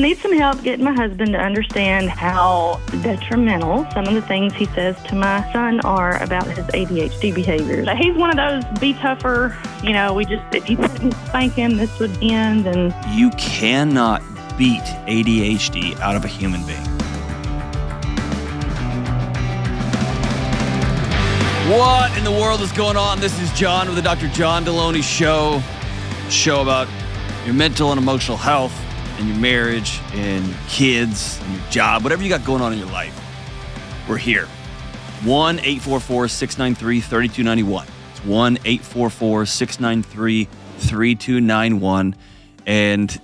need some help getting my husband to understand how detrimental some of the things he says to my son are about his ADHD behaviors. He's one of those be tougher, if you didn't spank him, this would end. And you cannot beat ADHD out of a human being. What in the world is going on? This is John with the Dr. John Delony show about your mental and emotional health and your marriage and your kids and your job, whatever you got going on in your life. We're here. 1-844-693-3291. It's 1-844-693-3291. And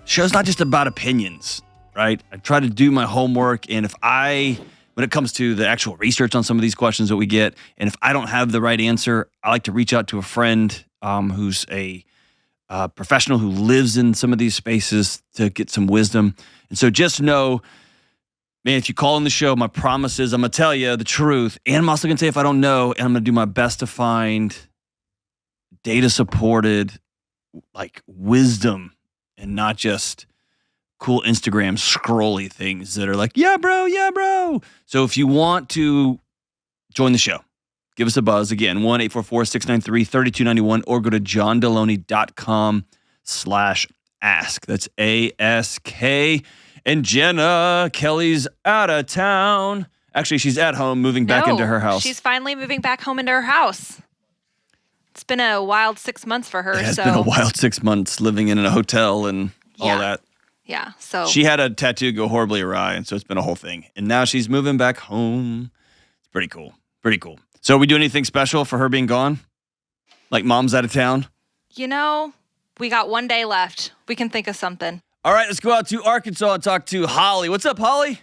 show's not just about opinions, right? I try to do my homework, and when it comes to the actual research on some of these questions that we get, and if I don't have the right answer, I like to reach out to a friend who's a professional who lives in some of these spaces to get some wisdom. And so just know, man, if you call in the show, my promise is I'm going to tell you the truth. And I'm also going to say if I don't know, and I'm going to do my best to find data-supported, wisdom and not just cool Instagram scrolly things that are like, yeah, bro. So if you want to join the show, give us a buzz. Again, 1-844-693-3291 or go to johndelony.com/ask. That's ASK. And Jenna, Kelly's out of town. Actually, she's at home moving back into her house. She's finally moving back home into her house. It's been a wild 6 months for her. It has been a wild 6 months living in a hotel and all that. Yeah, so. She had a tattoo go horribly awry, and so it's been a whole thing. And now she's moving back home. It's pretty cool. So we do anything special for her being gone? Like mom's out of town? We got 1 day left. We can think of something. All right, let's go out to Arkansas and talk to Holly. What's up, Holly?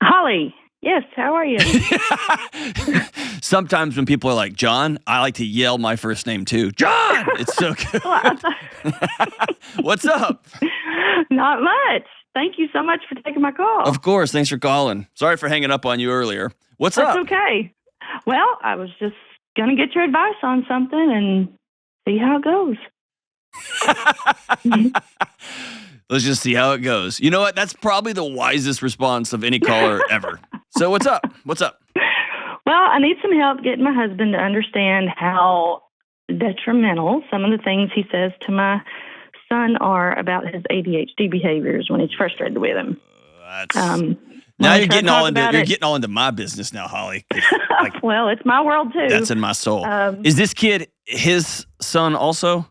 Holly, yes, how are you? Sometimes when people are like, John, I like to yell my first name too. John! It's so good. What's up? Not much. Thank you so much for taking my call. Of course, thanks for calling. Sorry for hanging up on you earlier. What's up? That's okay. Well, I was just going to get your advice on something and see how it goes. Let's just see how it goes. You know what? That's probably the wisest response of any caller ever. So what's up? Well, I need some help getting my husband to understand how detrimental some of the things he says to my son are about his ADHD behaviors when he's frustrated with him. Now you're getting all into my business now, Holly. Well, it's my world too. That's in my soul. Is this kid his son also?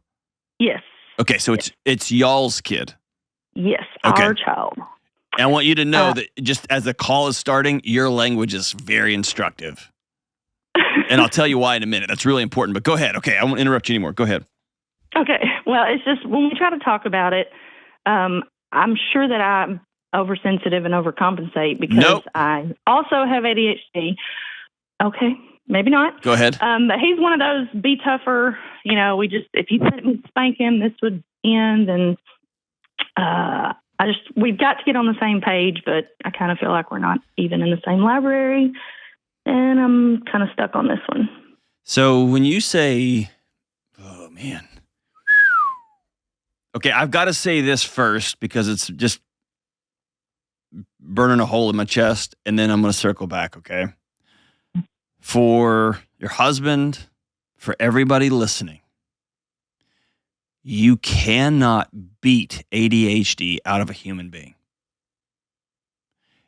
Yes. Okay, so it's y'all's kid. Yes, our child. And I want you to know that just as the call is starting, your language is very instructive. And I'll tell you why in a minute. That's really important. But go ahead. Okay, I won't interrupt you anymore. Go ahead. Okay. Well, it's just when we try to talk about it, I'm sure that I'm oversensitive and overcompensate because I also have ADHD. Okay, maybe not. Go ahead. But he's one of those be tougher, if you didn't spank him, this would end. And we've got to get on the same page, but I kind of feel like we're not even in the same library. And I'm kind of stuck on this one. So when you say, oh man. Okay, I've got to say this first because it's just burning a hole in my chest, and then I'm going to circle back, okay? For your husband, for everybody listening, you cannot beat ADHD out of a human being.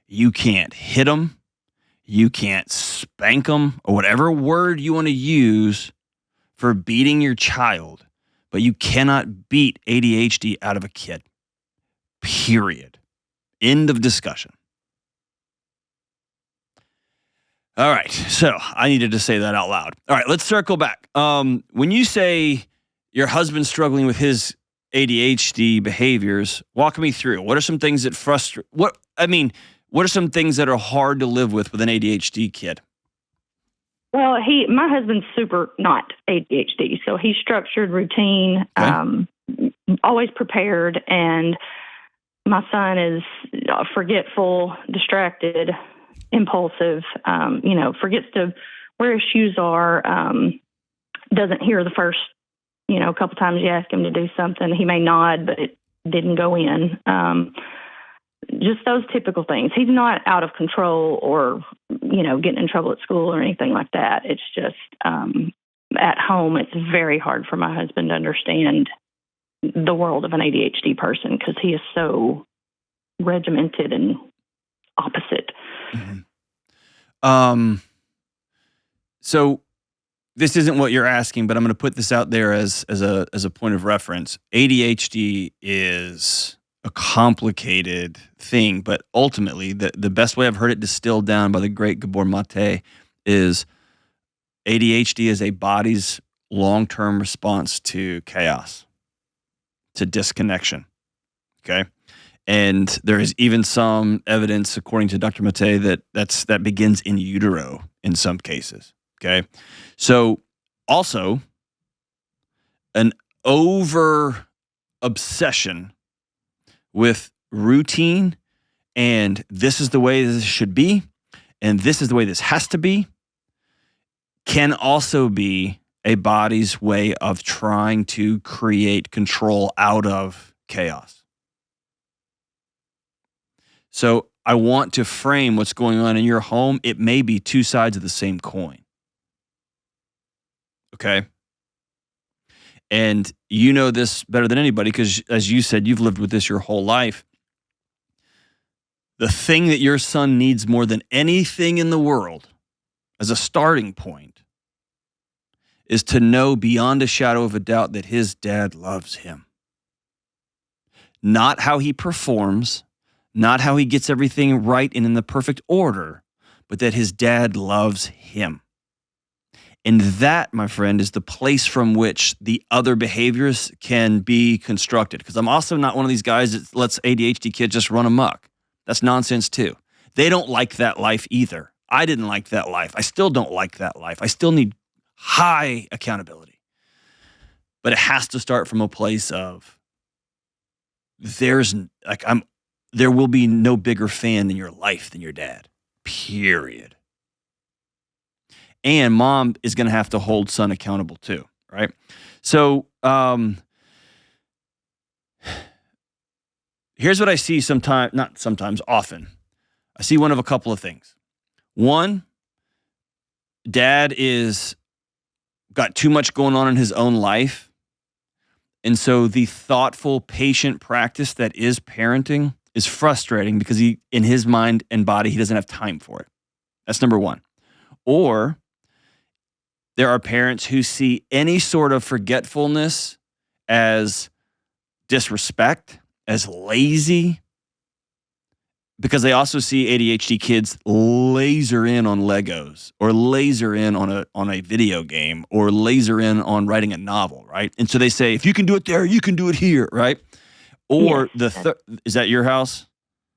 You can't hit them. You can't spank them, or whatever word you want to use for beating your child, but you cannot beat ADHD out of a kid. Period. End of discussion. All right, so I needed to say that out loud. All right, let's circle back. When you say your husband's struggling with his ADHD behaviors, walk me through. What are some things that frustrate? What are some things that are hard to live with an ADHD kid? Well, my husband's super not ADHD, so he's structured, routine, always prepared, and my son is forgetful, distracted, impulsive, forgets to where his shoes are, doesn't hear the first, couple times you ask him to do something. He may nod, but it didn't go in. Just those typical things. He's not out of control or, getting in trouble at school or anything like that. It's just at home, it's very hard for my husband to understand the world of an ADHD person because he is so regimented and opposite. Mm-hmm. So this isn't what you're asking, but I'm going to put this out there as a point of reference. ADHD is a complicated thing, but ultimately the best way I've heard it distilled down by the great Gabor Mate is ADHD is a body's long-term response to chaos, to disconnection. Okay. And there is even some evidence, according to Dr. Mate, that begins in utero in some cases. Okay. So also an over obsession with routine and this is the way this should be and this is the way this has to be can also be a body's way of trying to create control out of chaos. So I want to frame what's going on in your home. It may be two sides of the same coin. Okay? And you know this better than anybody because, as you said, you've lived with this your whole life. The thing that your son needs more than anything in the world as a starting point is to know beyond a shadow of a doubt that his dad loves him. Not how he performs, not how he gets everything right and in the perfect order, but that his dad loves him. And that, my friend, is the place from which the other behaviors can be constructed. Because I'm also not one of these guys that lets ADHD kids just run amok. That's nonsense too. They don't like that life either. I didn't like that life. I still don't like that life. I still need high accountability. But it has to start from a place of there will be no bigger fan in your life than your dad. Period. And mom is going to have to hold son accountable too, right? So here's what I see often. I see one of a couple of things. One, dad is got too much going on in his own life. And so the thoughtful, patient practice that is parenting is frustrating because in his mind and body, he doesn't have time for it. That's number one. Or there are parents who see any sort of forgetfulness as disrespect, as lazy, because they also see ADHD kids laser in on Legos or laser in on a video game or laser in on writing a novel, right? And so they say, if you can do it there, you can do it here, right? Or is that your house?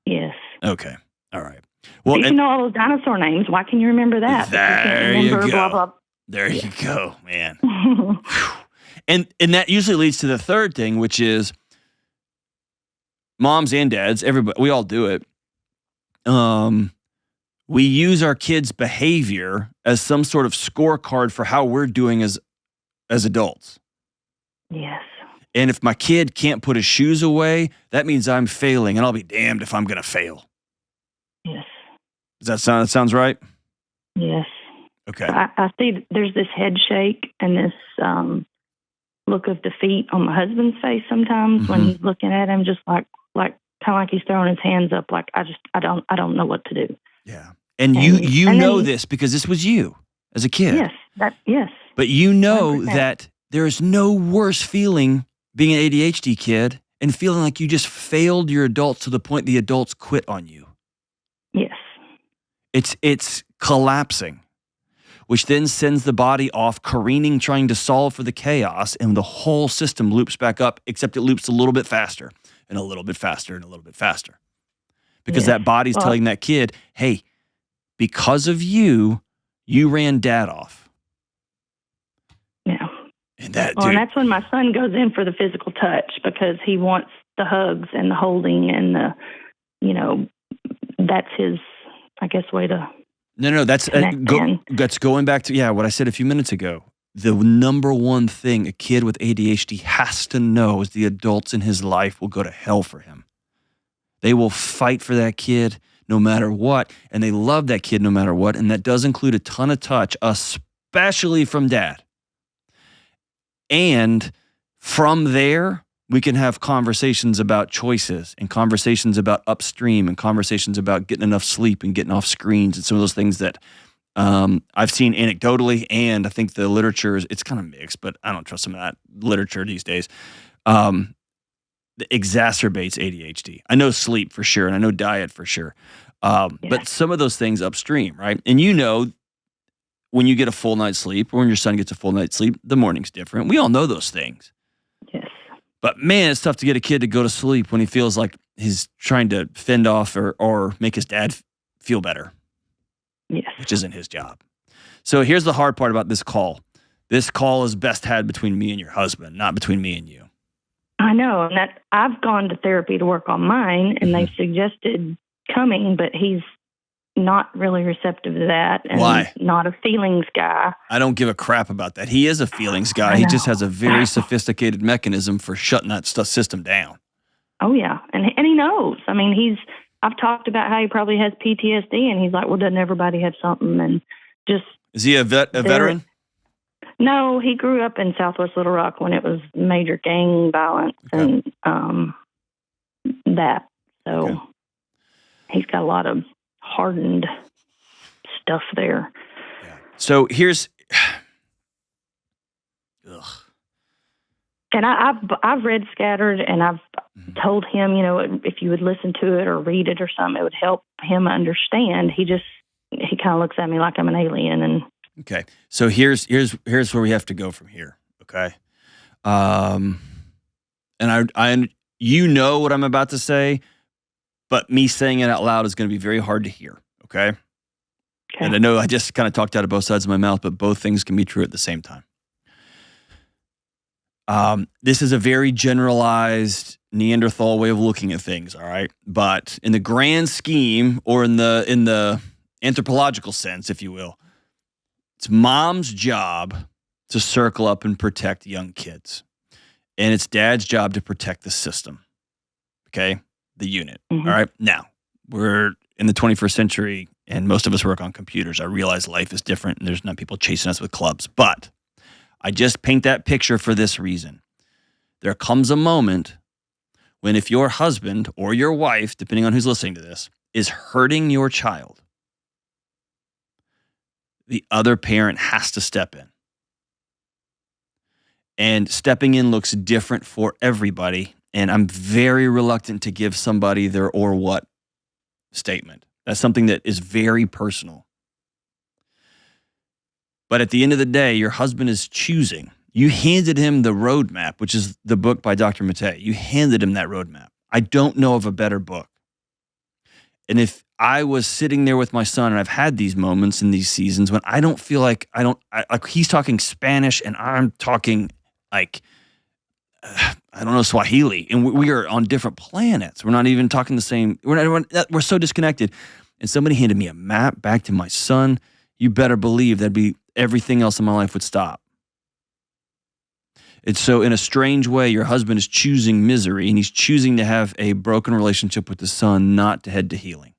Yes. Okay. All right. Well, you know all those dinosaur names. Why can you remember that? There you go. Blah, blah. There you go, man. And that usually leads to the third thing, which is moms and dads, everybody, we all do it. We use our kids' behavior as some sort of scorecard for how we're doing as adults. Yes. And if my kid can't put his shoes away, that means I'm failing, and I'll be damned if I'm going to fail. Yes. Does that sounds right? Yes. Okay. I see there's this head shake and this look of defeat on my husband's face sometimes when he's looking at him, just like kind of like he's throwing his hands up, like I don't know what to do. Yeah, and you know this because this was you as a kid. Yes, yes. But you know 100%. that there is no worse feeling being an ADHD kid and feeling like you just failed your adults to the point the adults quit on you. Yes. It's collapsing, which then sends the body off careening, trying to solve for the chaos, and the whole system loops back up, except it loops a little bit faster and a little bit faster and a little bit faster. Because that body's telling that kid, hey, because of you ran dad off. Yeah. And that, and that's when my son goes in for the physical touch because he wants the hugs and the holding and that's his, I guess, way to. No, that's going back to what I said a few minutes ago. the number one thing a kid with ADHD has to know is the adults in his life will go to hell for him. They will fight for that kid no matter what, and they love that kid no matter what, and that does include a ton of touch, especially from dad. And from there, we can have conversations about choices and conversations about upstream and conversations about getting enough sleep and getting off screens and some of those things that I've seen anecdotally, and I think the literature it's kind of mixed, but I don't trust some of that literature these days. That exacerbates ADHD. I know sleep for sure, and I know diet for sure. But some of those things upstream, right? And when you get a full night's sleep or when your son gets a full night's sleep, the morning's different. We all know those things. Yes. But man, it's tough to get a kid to go to sleep when he feels like he's trying to fend off or make his dad feel better. Yes. Which isn't his job. So here's the hard part about this call. This call is best had between me and your husband, not between me and you. I know, and that I've gone to therapy to work on mine, and they suggested coming, but he's not really receptive to that. And Why? Not a feelings guy. I don't give a crap about that. He is a feelings guy. He just has a very sophisticated mechanism for shutting that system down. Oh yeah, and he knows. I mean, I've talked about how he probably has PTSD, and he's like, well, doesn't everybody have something? And just is he a veteran? No, he grew up in Southwest Little Rock when it was major gang violence and that. So he's got a lot of hardened stuff there. Yeah. So here's, and I've read Scattered, and I've told him, if you would listen to it or read it or something, it would help him understand. He kind of looks at me like I'm an alien. And okay, so here's where we have to go from here. Okay, and I you know what I'm about to say, but me saying it out loud is going to be very hard to hear. Okay, and I know I just kind of talked out of both sides of my mouth, but both things can be true at the same time. This is a very generalized Neanderthal way of looking at things, all right? But in the grand scheme, or in the anthropological sense, if you will, it's mom's job to circle up and protect young kids. And it's dad's job to protect the system, okay? The unit, all right? Now, we're in the 21st century, and most of us work on computers. I realize life is different, and there's not people chasing us with clubs, but I just paint that picture for this reason. There comes a moment when if your husband or your wife, depending on who's listening to this, is hurting your child, the other parent has to step in. And stepping in looks different for everybody, and I'm very reluctant to give somebody their or what statement. That's something that is very personal. But at the end of the day, your husband is choosing. You handed him the roadmap, which is the book by Dr. Mattei. You handed him that roadmap. I don't know of a better book. And if I was sitting there with my son, and I've had these moments in these seasons when I don't feel like like he's talking Spanish and I'm talking like, I don't know, Swahili, and we are on different planets. We're not even talking the same. We're so disconnected. And somebody handed me a map back to my son. You better believe that'd be everything else in my life would stop. And so in a strange way, your husband is choosing misery, and he's choosing to have a broken relationship with his son, not to head to healing.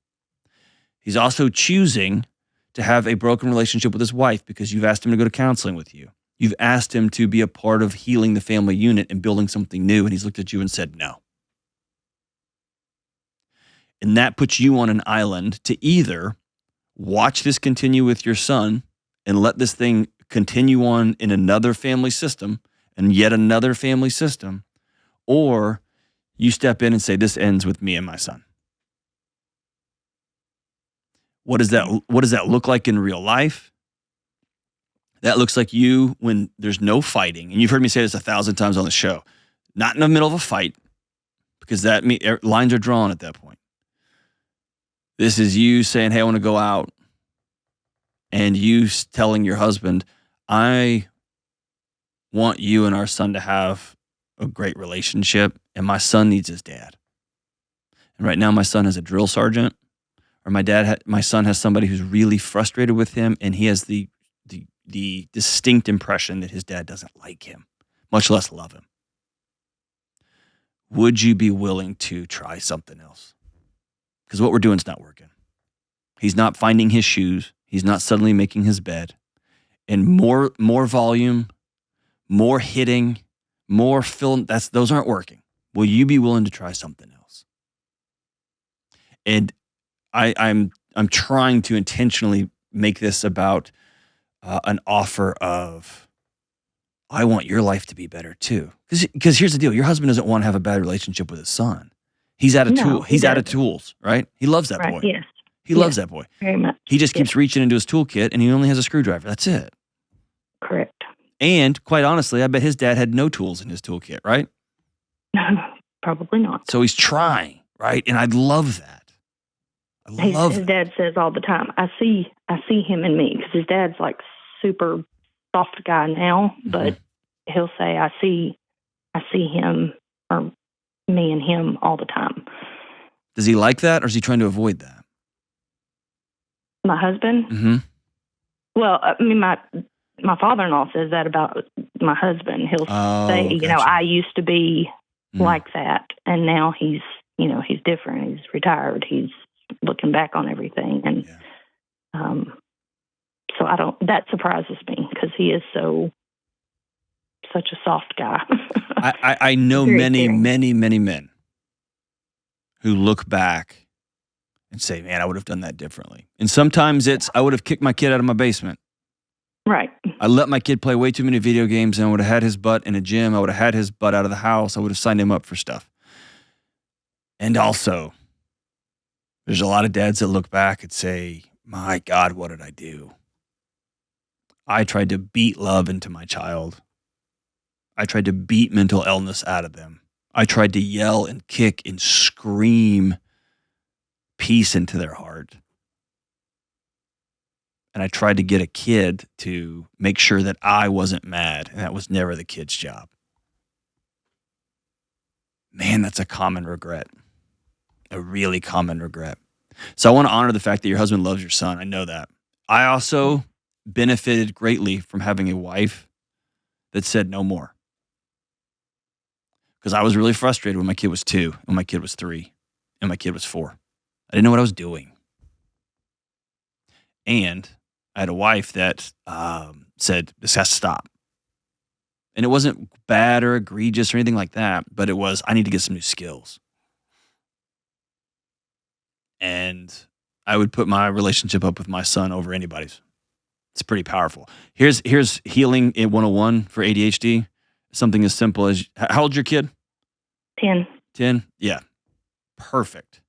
He's also choosing to have a broken relationship with his wife because you've asked him to go to counseling with you. You've asked him to be a part of healing the family unit and building something new, and he's looked at you and said no. And that puts you on an island to either watch this continue with your son and let this thing continue on in another family system and yet another family system, or you step in and say, this ends with me and my son. What does that look like in real life? That looks like you when there's no fighting. And you've heard me say this 1,000 times on the show. Not in the middle of a fight, because lines are drawn at that point. This is you saying, hey, I want to go out. And you telling your husband, I want you and our son to have a great relationship, and my son needs his dad. And right now my son has a drill sergeant, or my son has somebody who's really frustrated with him, and he has the the distinct impression that his dad doesn't like him, much less love him. Would you be willing to try something else? Because what we're doing is not working. He's not finding his shoes. He's not suddenly making his bed. And more volume, more hitting, more film, those aren't working. Will you be willing to try something else? And I'm trying to intentionally make this about an offer of, I want your life to be better too. Because here's the deal: your husband doesn't want to have a bad relationship with his son. He's out of He's out of tools, right? He loves that boy. Yes. He loves that boy. Very much. He just keeps reaching into his toolkit, and he only has a screwdriver. That's it. Correct. And quite honestly, I bet his dad had no tools in his toolkit, right? No, probably not. So he's trying, right? And I love that. His dad says all the time, I see him in me, because his dad's like super soft guy now, but he'll say, I see him, or me and him all the time. Does he like that, or is he trying to avoid that? My husband? Mm-hmm. Well, I mean, my father-in-law says that about my husband. He'll say, gotcha. I used to be like that, and now he's different. He's retired. He's looking back on everything, and so that surprises me, because he is such a soft guy. I know many men who look back and say, man, I would have done that differently. And sometimes it's, I would have kicked my kid out of my basement. Right. I let my kid play way too many video games, and I would have had his butt in a gym. I would have had his butt out of the house. I would have signed him up for stuff. And also, there's a lot of dads that look back and say, my God, what did I do? I tried to beat love into my child. I tried to beat mental illness out of them. I tried to yell and kick and scream peace into their heart. And I tried to get a kid to make sure that I wasn't mad, and that was never the kid's job. Man, that's a common regret. A really common regret. So I want to honor the fact that your husband loves your son. I know that. I also benefited greatly from having a wife that said no more. Because I was really frustrated when my kid was 2, when my kid was 3, and my kid was 4. I didn't know what I was doing. And I had a wife that said, this has to stop. And it wasn't bad or egregious or anything like that, but it was, I need to get some new skills. And I would put my relationship up with my son over anybody's. It's pretty powerful. Here's healing in 101 for ADHD. Something as simple as, how old's your kid? 10. 10? Yeah. Perfect.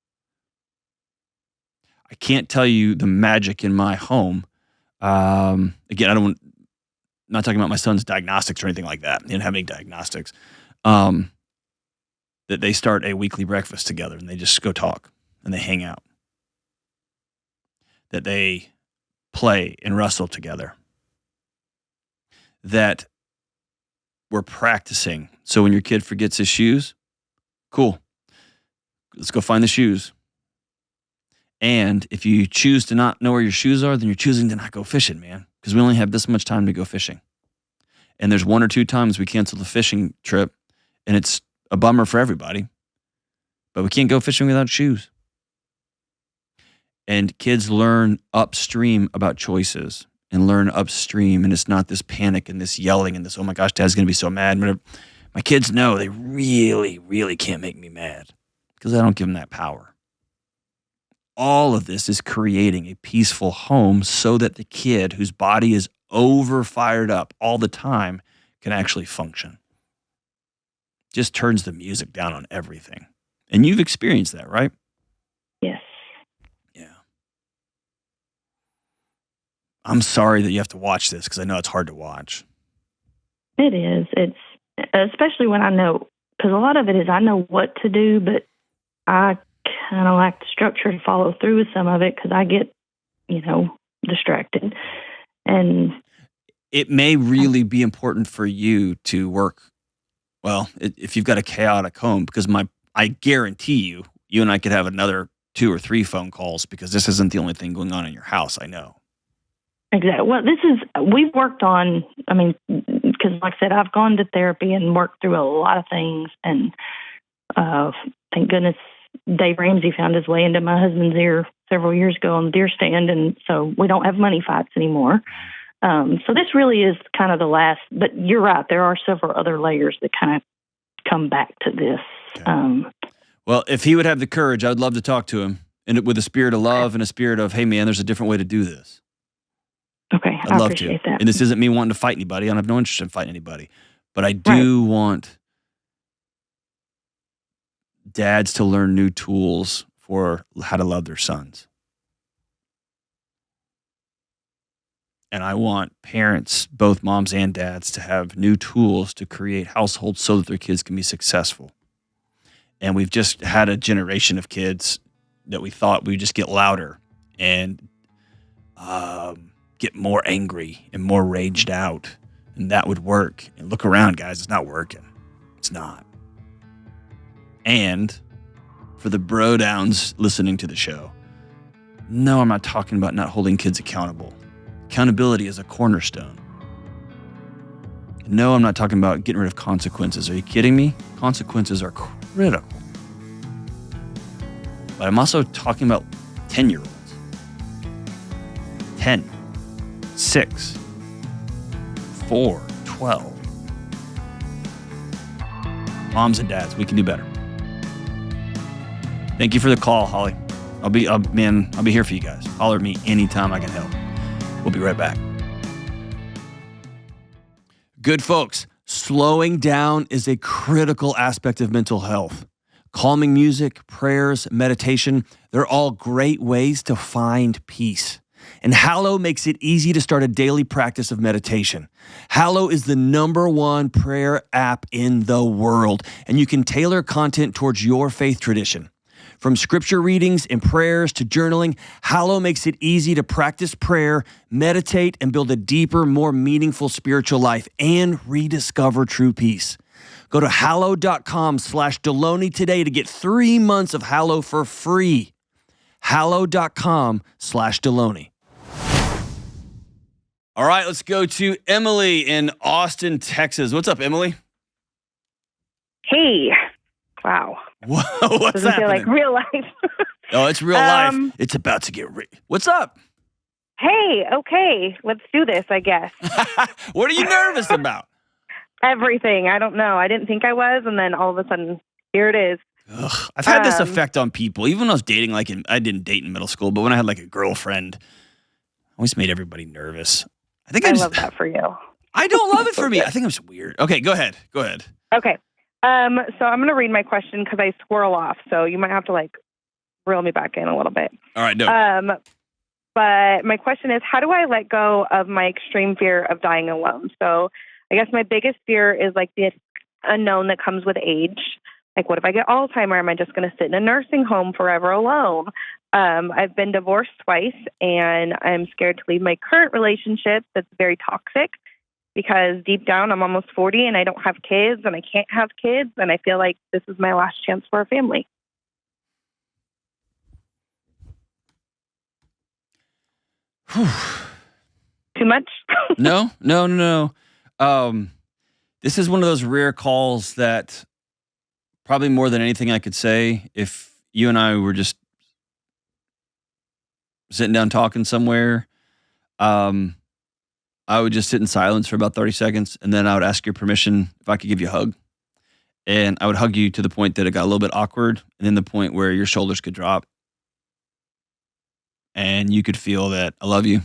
I can't tell you the magic in my home. Again, I'm not talking about my son's diagnostics or anything like that. He didn't have any diagnostics. That they start a weekly breakfast together, and they just go talk and they hang out. That they play and wrestle together. That we're practicing. So when your kid forgets his shoes, cool. Let's go find the shoes. And if you choose to not know where your shoes are, then you're choosing to not go fishing, man. Because we only have this much time to go fishing. And there's 1 or 2 times we cancel the fishing trip, and it's a bummer for everybody. But we can't go fishing without shoes. And kids learn upstream about choices and learn upstream. And it's not this panic and this yelling and this, oh my gosh, Dad's going to be so mad. My kids know they really, really can't make me mad because I don't give them that power. All of this is creating a peaceful home so that the kid whose body is over fired up all the time can actually function. Just turns the music down on everything. And you've experienced that, right? Yes. Yeah. I'm sorry that you have to watch this because I know it's hard to watch. It is. It's especially when I know, because a lot of it is I know what to do, but I kind of lack the structure to follow through with some of it because I get, distracted. And it may really be important for you to work, if you've got a chaotic home, because I guarantee you and I could have another 2 or 3 phone calls because this isn't the only thing going on in your house, I know. Exactly. Well, we've worked on, because like I said, I've gone to therapy and worked through a lot of things. And thank goodness Dave Ramsey found his way into my husband's ear several years ago on the deer stand. And so we don't have money fights anymore. So this really is kind of the last, but you're right. There are several other layers that kind of come back to this. Okay. Well, if he would have the courage, I would love to talk to him, and with a spirit of love and a spirit of, hey man, there's a different way to do this. Okay, I'd love appreciate to. that. And this isn't me wanting to fight anybody. I don't have no interest in fighting anybody. But I do want dads to learn new tools for how to love their sons. And I want parents, both moms and dads, to have new tools to create households so that their kids can be successful. And we've just had a generation of kids that we thought we'd just get louder and get more angry and more raged out, and that would work. And look around, guys, it's not working. It's not. And for the bro downs listening to the show, no, I'm not talking about not holding kids accountable. Accountability is a cornerstone. No, I'm not talking about getting rid of consequences. Are you kidding me? Consequences are critical. But I'm also talking about 10-year-olds. 10, 6, 4, 12. Moms and dads, we can do better. Thank you for the call, Holly. I'll be here for you guys. Holler at me anytime I can help. We'll be right back. Good folks, slowing down is a critical aspect of mental health. Calming music, prayers, meditation, they're all great ways to find peace. And Hallow makes it easy to start a daily practice of meditation. Hallow is the #1 prayer app in the world, and you can tailor content towards your faith tradition. From scripture readings and prayers to journaling, Hallow makes it easy to practice prayer, meditate, and build a deeper, more meaningful spiritual life and rediscover true peace. Go to hallow.com/Delony today to get 3 months of Hallow for free. Hallow.com/Delony. All right, let's go to Emily in Austin, Texas. What's up, Emily? Hey. Wow. What's Doesn't happening? feel like real life. Oh, it's real life. It's about to get real. What's up? Hey, okay. Let's do this, I guess. What are you nervous about? Everything. I don't know. I didn't think I was, and then all of a sudden, here it is. Ugh, I've had this effect on people. Even when I was dating, I didn't date in middle school, but when I had like a girlfriend, I always made everybody nervous. I love that for you. I don't love it for me. I think I'm just weird. Okay, go ahead. Okay. So I'm going to read my question because I swirl off, so you might have to reel me back in a little bit. All right, no. But my question is, how do I let go of my extreme fear of dying alone? So I guess my biggest fear is the unknown that comes with age. What if I get Alzheimer's? Am I just going to sit in a nursing home forever alone? I've been divorced twice, and I'm scared to leave my current relationship that's very toxic because deep down I'm almost 40 and I don't have kids and I can't have kids, and I feel like this is my last chance for a family. Too much? No. This is one of those rare calls that probably more than anything I could say, if you and I were just sitting down talking somewhere, I would just sit in silence for about 30 seconds, and then I would ask your permission if I could give you a hug. And I would hug you to the point that it got a little bit awkward, and then the point where your shoulders could drop. And you could feel that I love you,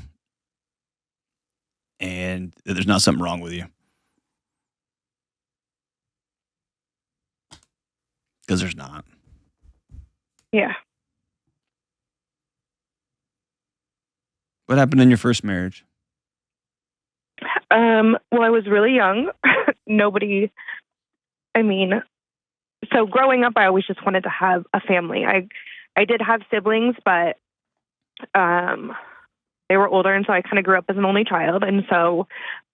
and that there's not something wrong with you. Because there's not. Yeah. What happened in your first marriage? Well, I was really young. So growing up, I always just wanted to have a family. I did have siblings, but they were older, and so I kind of grew up as an only child. And so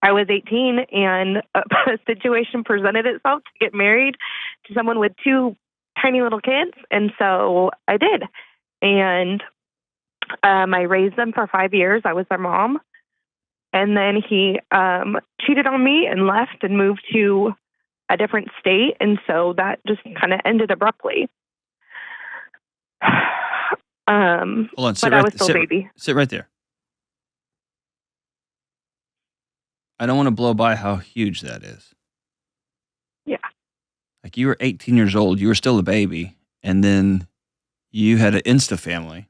I was 18, and a situation presented itself to get married to someone with 2 tiny little kids, and so I did. And I raised them for 5 years. I was their mom. And then he cheated on me and left and moved to a different state. And so that just kind of ended abruptly. Hold on. But I was still a baby. Sit right there. I don't want to blow by how huge that is. Yeah. Like, you were 18 years old. You were still a baby. And then you had an Insta family.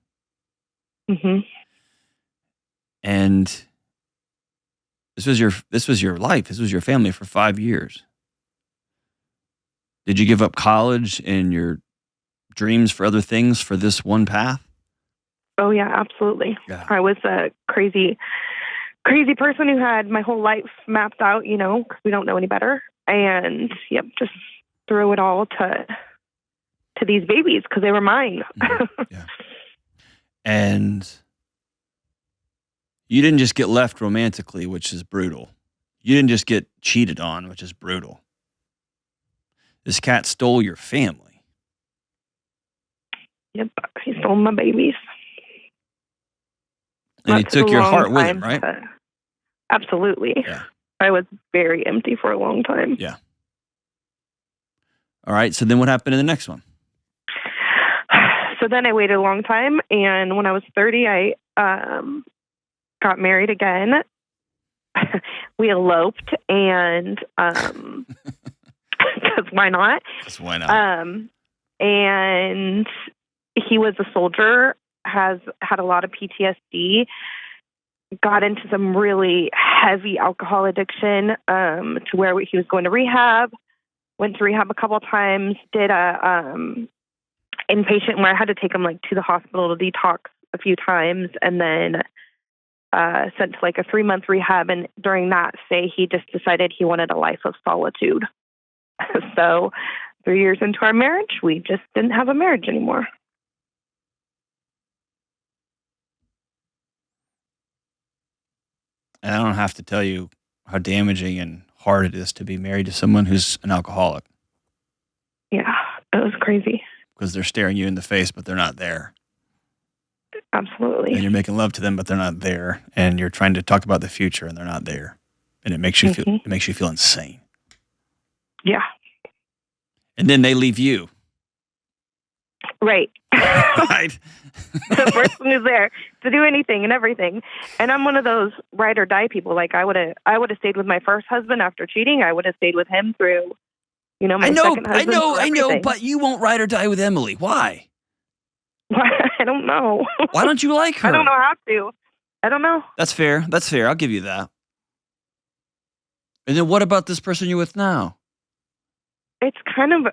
Mm-hmm. And this was your life. This was your family for 5 years. Did you give up college and your dreams for other things for this one path? Oh, yeah, absolutely. Yeah. I was a crazy person who had my whole life mapped out, because we don't know any better. And, just threw it all to these babies because they were mine. Yeah. And you didn't just get left romantically, which is brutal. You didn't just get cheated on, which is brutal. This cat stole your family. Yep, he stole my babies. And he took your heart with him, right? Absolutely. Yeah. I was very empty for a long time. Yeah. All right. So then what happened in the next one? So then I waited a long time. And when I was 30, I got married again. We eloped and because why not? Because why not? And he was a soldier, had a lot of PTSD, got into some really heavy alcohol addiction to where he was going to rehab, went to rehab a couple of times, did a inpatient where I had to take him to the hospital to detox a few times, and then sent to a 3-month rehab. And during that stay, he just decided he wanted a life of solitude. So 3 years into our marriage, we just didn't have a marriage anymore. And I don't have to tell you how damaging and hard it is to be married to someone who's an alcoholic. Yeah, it was crazy. Because they're staring you in the face, but they're not there. Absolutely. And you're making love to them, but they're not there. And you're trying to talk about the future, and they're not there. And it makes you feel insane. Yeah. And then they leave you. Right. Right. The person who's there to do anything and everything. And I'm one of those ride or die people. I would have stayed with my first husband after cheating. I would have stayed with him through, my second husband. I know, but you won't ride or die with Emily. Why? I don't know. Why don't you like her? I don't know how to. I don't know. That's fair. I'll give you that. And then what about this person you're with now? It's kind of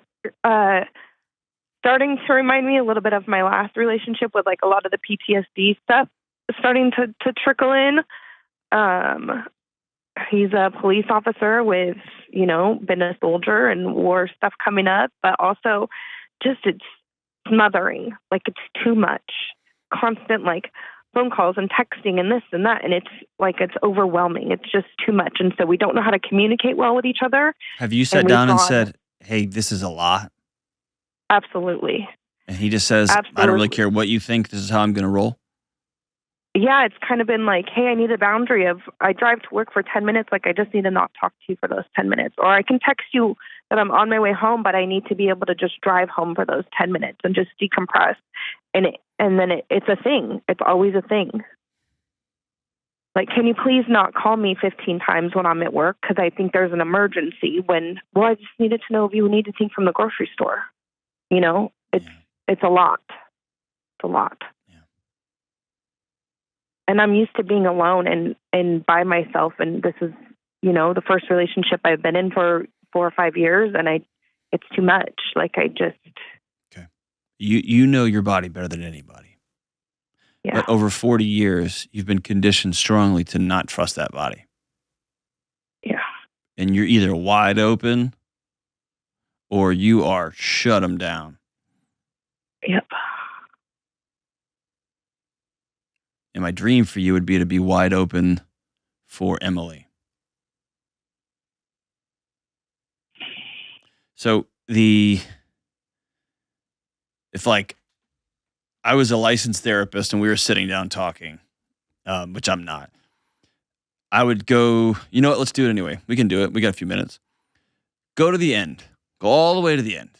starting to remind me a little bit of my last relationship with a lot of the PTSD stuff starting to trickle in. He's a police officer with, been a soldier and war stuff coming up, but also just it's smothering. It's too much. Constant phone calls and texting and this and that. And it's it's overwhelming. It's just too much. And so we don't know how to communicate well with each other. Have you sat down and said, hey, this is a lot? Absolutely. And he just says, I don't really care what you think. This is how I'm going to roll. Yeah, it's kind of been hey, I need a boundary of I drive to work for 10 minutes. I just need to not talk to you for those 10 minutes. Or I can text you that I'm on my way home, but I need to be able to just drive home for those 10 minutes and just decompress. And then it's a thing. It's always a thing. Can you please not call me 15 times when I'm at work because I think there's an emergency I just needed to know if you need anything from the grocery store. It's a lot. It's a lot. Yeah. And I'm used to being alone and by myself. And this is, the first relationship I've been in for 4 or 5 years. And it's too much. Okay. You know your body better than anybody. Yeah. But over 40 years, you've been conditioned strongly to not trust that body. Yeah. And you're either wide open or you are shut them down. Yep. And my dream for you would be to be wide open for Emily. So if I was a licensed therapist and we were sitting down talking, which I'm not, I would go, you know what, let's do it anyway. We can do it. We got a few minutes. Go to the end. Go all the way to the end.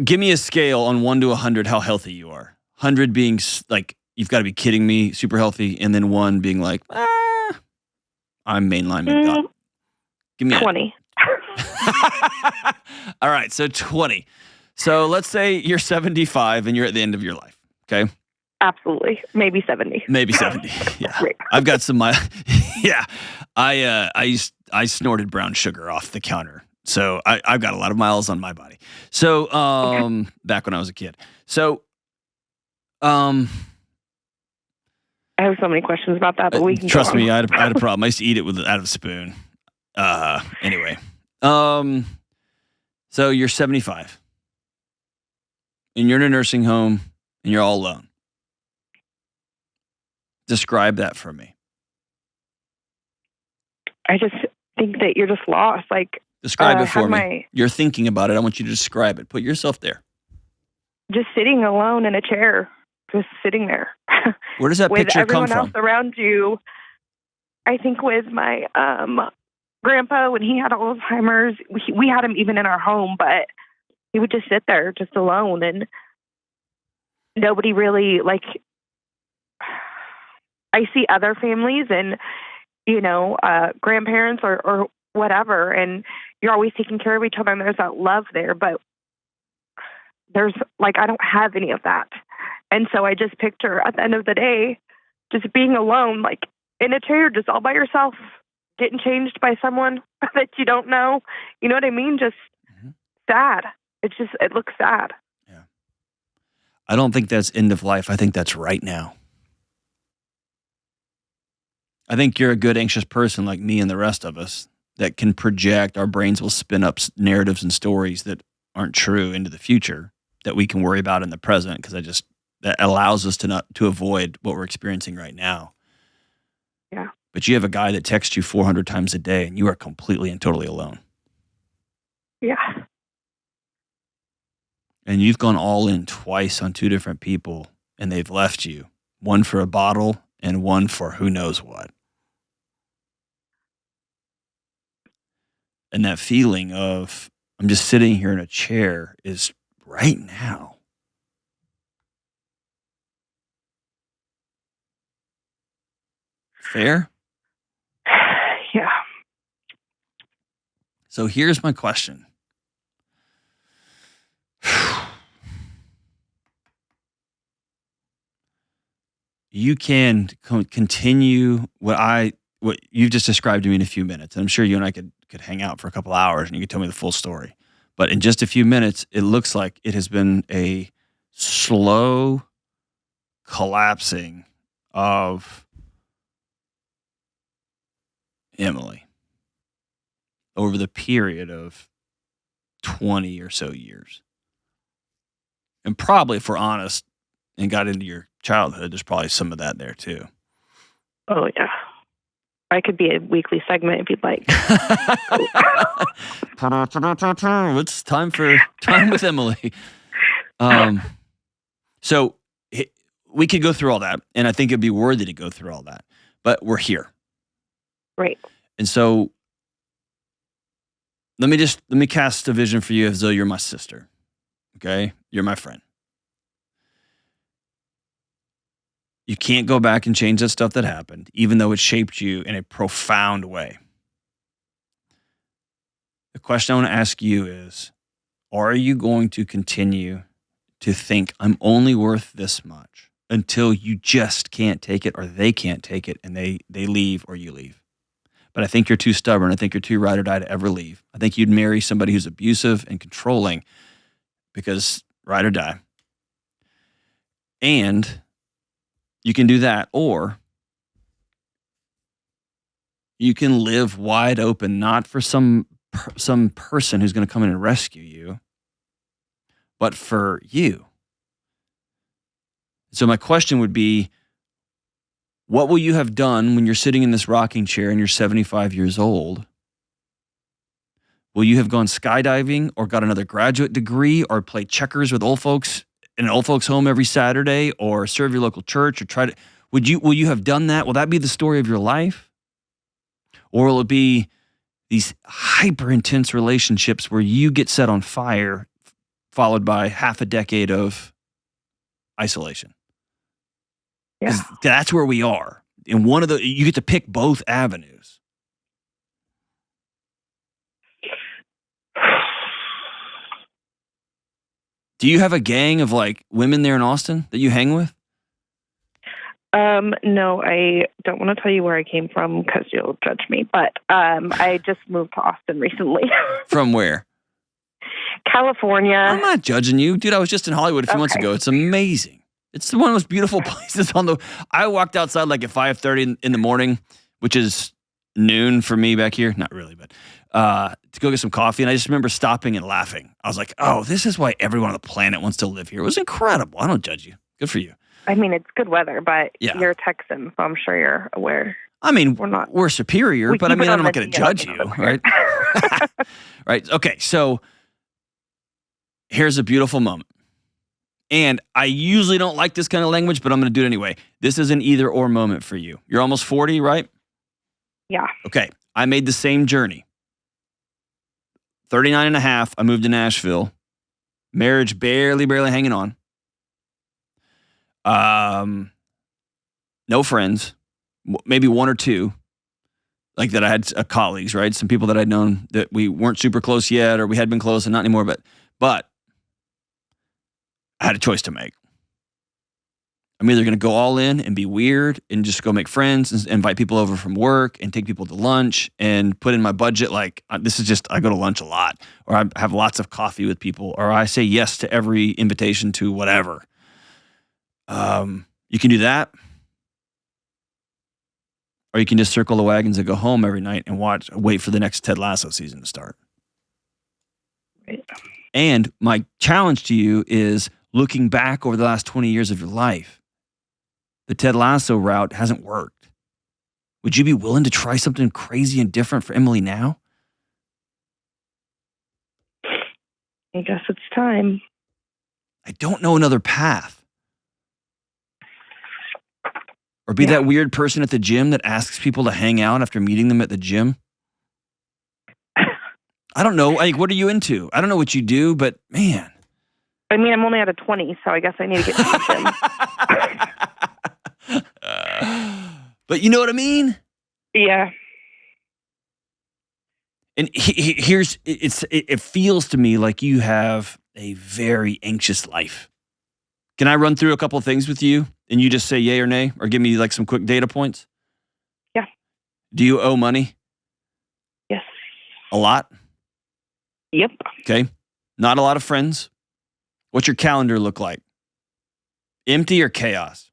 Give me a scale on 1 to 100 how healthy you are. 100 being like, you've got to be kidding me, super healthy, and then 1 being like, I'm mainline mid-gut. Give me 20. All right, so 20. So let's say you're 75 and you're at the end of your life, okay? Absolutely. Maybe 70. Maybe 70. Yeah. Right. I've got some yeah. I snorted brown sugar off the counter. So I've got a lot of miles on my body. So back when I was a kid. So I have so many questions about that, but we can trust go on. me, I had a problem. I used to eat it out of a spoon. Anyway. So you're 75. And you're in a nursing home and you're all alone. Describe that for me. I just think that you're just lost. Like, describe it for me. You're thinking about it. I want you to describe it. Put yourself there. Just sitting alone in a chair, just sitting there. Where does that picture come with everyone else around you. I think with my grandpa, when he had Alzheimer's, we had him even in our home, but he would just sit there just alone, and nobody really, like, I see other families and, grandparents or whatever, and you're always taking care of each other and there's that love there, but there's, like, I don't have any of that. And so I just picture at the end of the day, just being alone, like in a chair, just all by yourself, getting changed by someone that you don't know. You know what I mean? Just sad. It looks sad. Yeah. I don't think that's end of life. I think that's right now. I think you're a good anxious person like me and the rest of us that can project. Our brains will spin up narratives and stories that aren't true into the future that we can worry about in the present, because that allows us to avoid what we're experiencing right now. Yeah. But you have a guy that texts you 400 times a day and you are completely and totally alone. Yeah. And you've gone all in twice on 2 different people and they've left you. One for a bottle and one for who knows what. And that feeling of, I'm just sitting here in a chair is right now. Fair? Yeah. So here's my question. You can continue what you've just described to me in a few minutes. And I'm sure you and I could hang out for a couple hours and you could tell me the full story. But in just a few minutes, it looks like it has been a slow collapsing of Emily over the period of 20 or so years. And probably, if we're honest and got into your childhood, there's probably some of that there too. Oh, yeah. I could be a weekly segment if you'd like. It's time with Emily. So we could go through all that, and I think it'd be worthy to go through all that, but we're here. Right. And so let me cast a vision for you as though you're my sister. Okay? You're my friend. You can't go back and change that stuff that happened, even though it shaped you in a profound way. The question I want to ask you is, are you going to continue to think I'm only worth this much until you just can't take it or they can't take it and they leave or you leave? But I think you're too stubborn. I think you're too ride or die to ever leave. I think you'd marry somebody who's abusive and controlling because ride or die. And you can do that, or you can live wide open, not for some person who's going to come in and rescue you, but for you. So my question would be, what will you have done when you're sitting in this rocking chair and you're 75 years old? Will you have gone skydiving or got another graduate degree or play checkers with old folks in an old folks home every Saturday or serve your local church or Will you have done that? Will that be the story of your life? Or will it be these hyper intense relationships where you get set on fire, followed by half a decade of isolation? Yeah. That's where we are. And you get to pick both avenues. Do you have a gang of like women there in Austin that you hang with? No, I don't want to tell you where I came from because you'll judge me, but I just moved to Austin recently. From where? California. I'm not judging you. Dude, I was just in Hollywood a few months ago. It's amazing. It's one of the most beautiful places I walked outside like at 5:30 in the morning, which is noon for me back here. Not really, but to go get some coffee. And I just remember stopping and laughing. I was like, oh, this is why everyone on the planet wants to live here. It was incredible. I don't judge you. Good for you. I mean, it's good weather, but Yeah. you're a Texan, so I'm sure you're aware. I mean, We're superior, but I mean, I'm not going to judge you, right? Right. Okay. So here's a beautiful moment. And I usually don't like this kind of language, but I'm going to do it anyway. This is an either or moment for you. You're almost 40, right? Yeah. Okay. I made the same journey. 39 and a half, I moved to Nashville. Marriage barely hanging on. No friends, maybe one or two, like that I had colleagues, right? Some people that I'd known that we weren't super close yet, or we had been close and not anymore, but I had a choice to make. I'm either going to go all in and be weird and just go make friends and invite people over from work and take people to lunch and put in my budget. Like this is just, I go to lunch a lot, or I have lots of coffee with people, or I say yes to every invitation to whatever. You can do that. Or you can just circle the wagons and go home every night and wait for the next Ted Lasso season to start. Right. And my challenge to you is looking back over the last 20 years of your life, the Ted Lasso route hasn't worked. Would you be willing to try something crazy and different for Emily now? I guess it's time. I don't know another path. Or be that weird person at the gym that asks people to hang out after meeting them at the gym. I don't know. Like, what are you into? I don't know what you do, but man. I mean, I'm only out of 20, so I guess I need to get to the gym. But you know what I mean? Yeah. And it feels to me like you have a very anxious life. Can I run through a couple of things with you? And you just say yay or nay, or give me like some quick data points? Yeah. Do you owe money? Yes. A lot? Yep. Okay. Not a lot of friends? What's your calendar look like? Empty or chaos?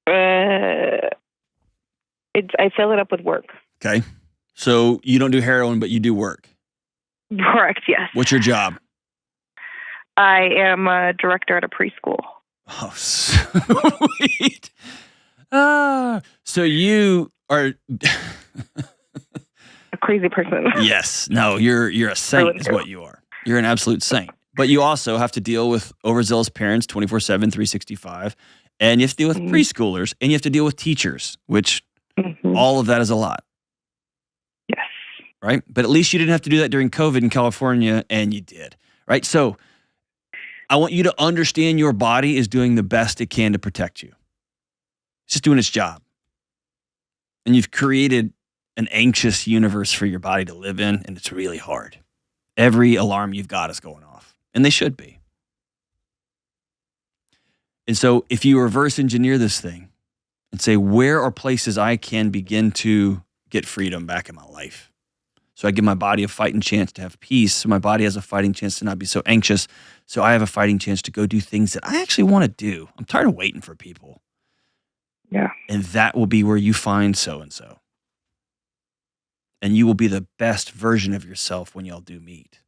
I fill it up with work. Okay. So you don't do heroin, but you do work? Correct, yes. What's your job? I am a director at a preschool. Oh, sweet. So you are a crazy person. Yes. No, you're a saint is what you are. You're an absolute saint. But you also have to deal with overzealous parents 24/7, 365. And you have to deal with preschoolers, and you have to deal with teachers, which all of that is a lot. Yes. Right? But at least you didn't have to do that during COVID in California, and you did. Right? So I want you to understand your body is doing the best it can to protect you. It's just doing its job. And you've created an anxious universe for your body to live in, and it's really hard. Every alarm you've got is going off, and they should be. And so if you reverse engineer this thing and say, where are places I can begin to get freedom back in my life? So I give my body a fighting chance to have peace. So my body has a fighting chance to not be so anxious. So I have a fighting chance to go do things that I actually want to do. I'm tired of waiting for people. Yeah. And that will be where you find so-and-so. And you will be the best version of yourself when y'all do meet.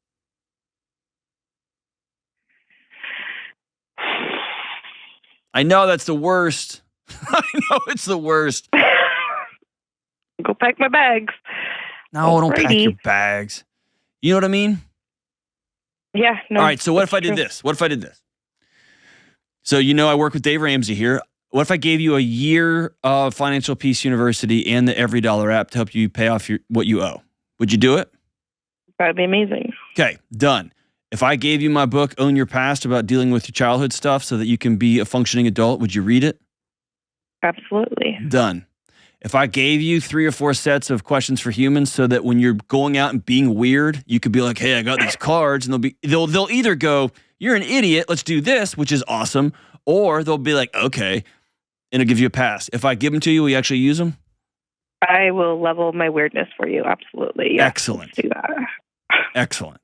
I know that's the worst. I know it's the worst. Go pack my bags. No, don't pack your bags. You know what I mean? Yeah. No, all right, so what if I did this? So I work with Dave Ramsey here. What if I gave you a year of Financial Peace University and the Every Dollar app to help you pay off what you owe? Would you do it? That'd be amazing. Okay, done. If I gave you my book, Own Your Past, about dealing with your childhood stuff so that you can be a functioning adult, would you read it? Absolutely. Done. If I gave you 3 or 4 sets of questions for humans so that when you're going out and being weird, you could be like, hey, I got these cards, and they'll either go, you're an idiot, let's do this, which is awesome, or they'll be like, okay, and it'll give you a pass. If I give them to you, will you actually use them? I will level my weirdness for you. Absolutely. Yes, Excellent. let's do that. Excellent.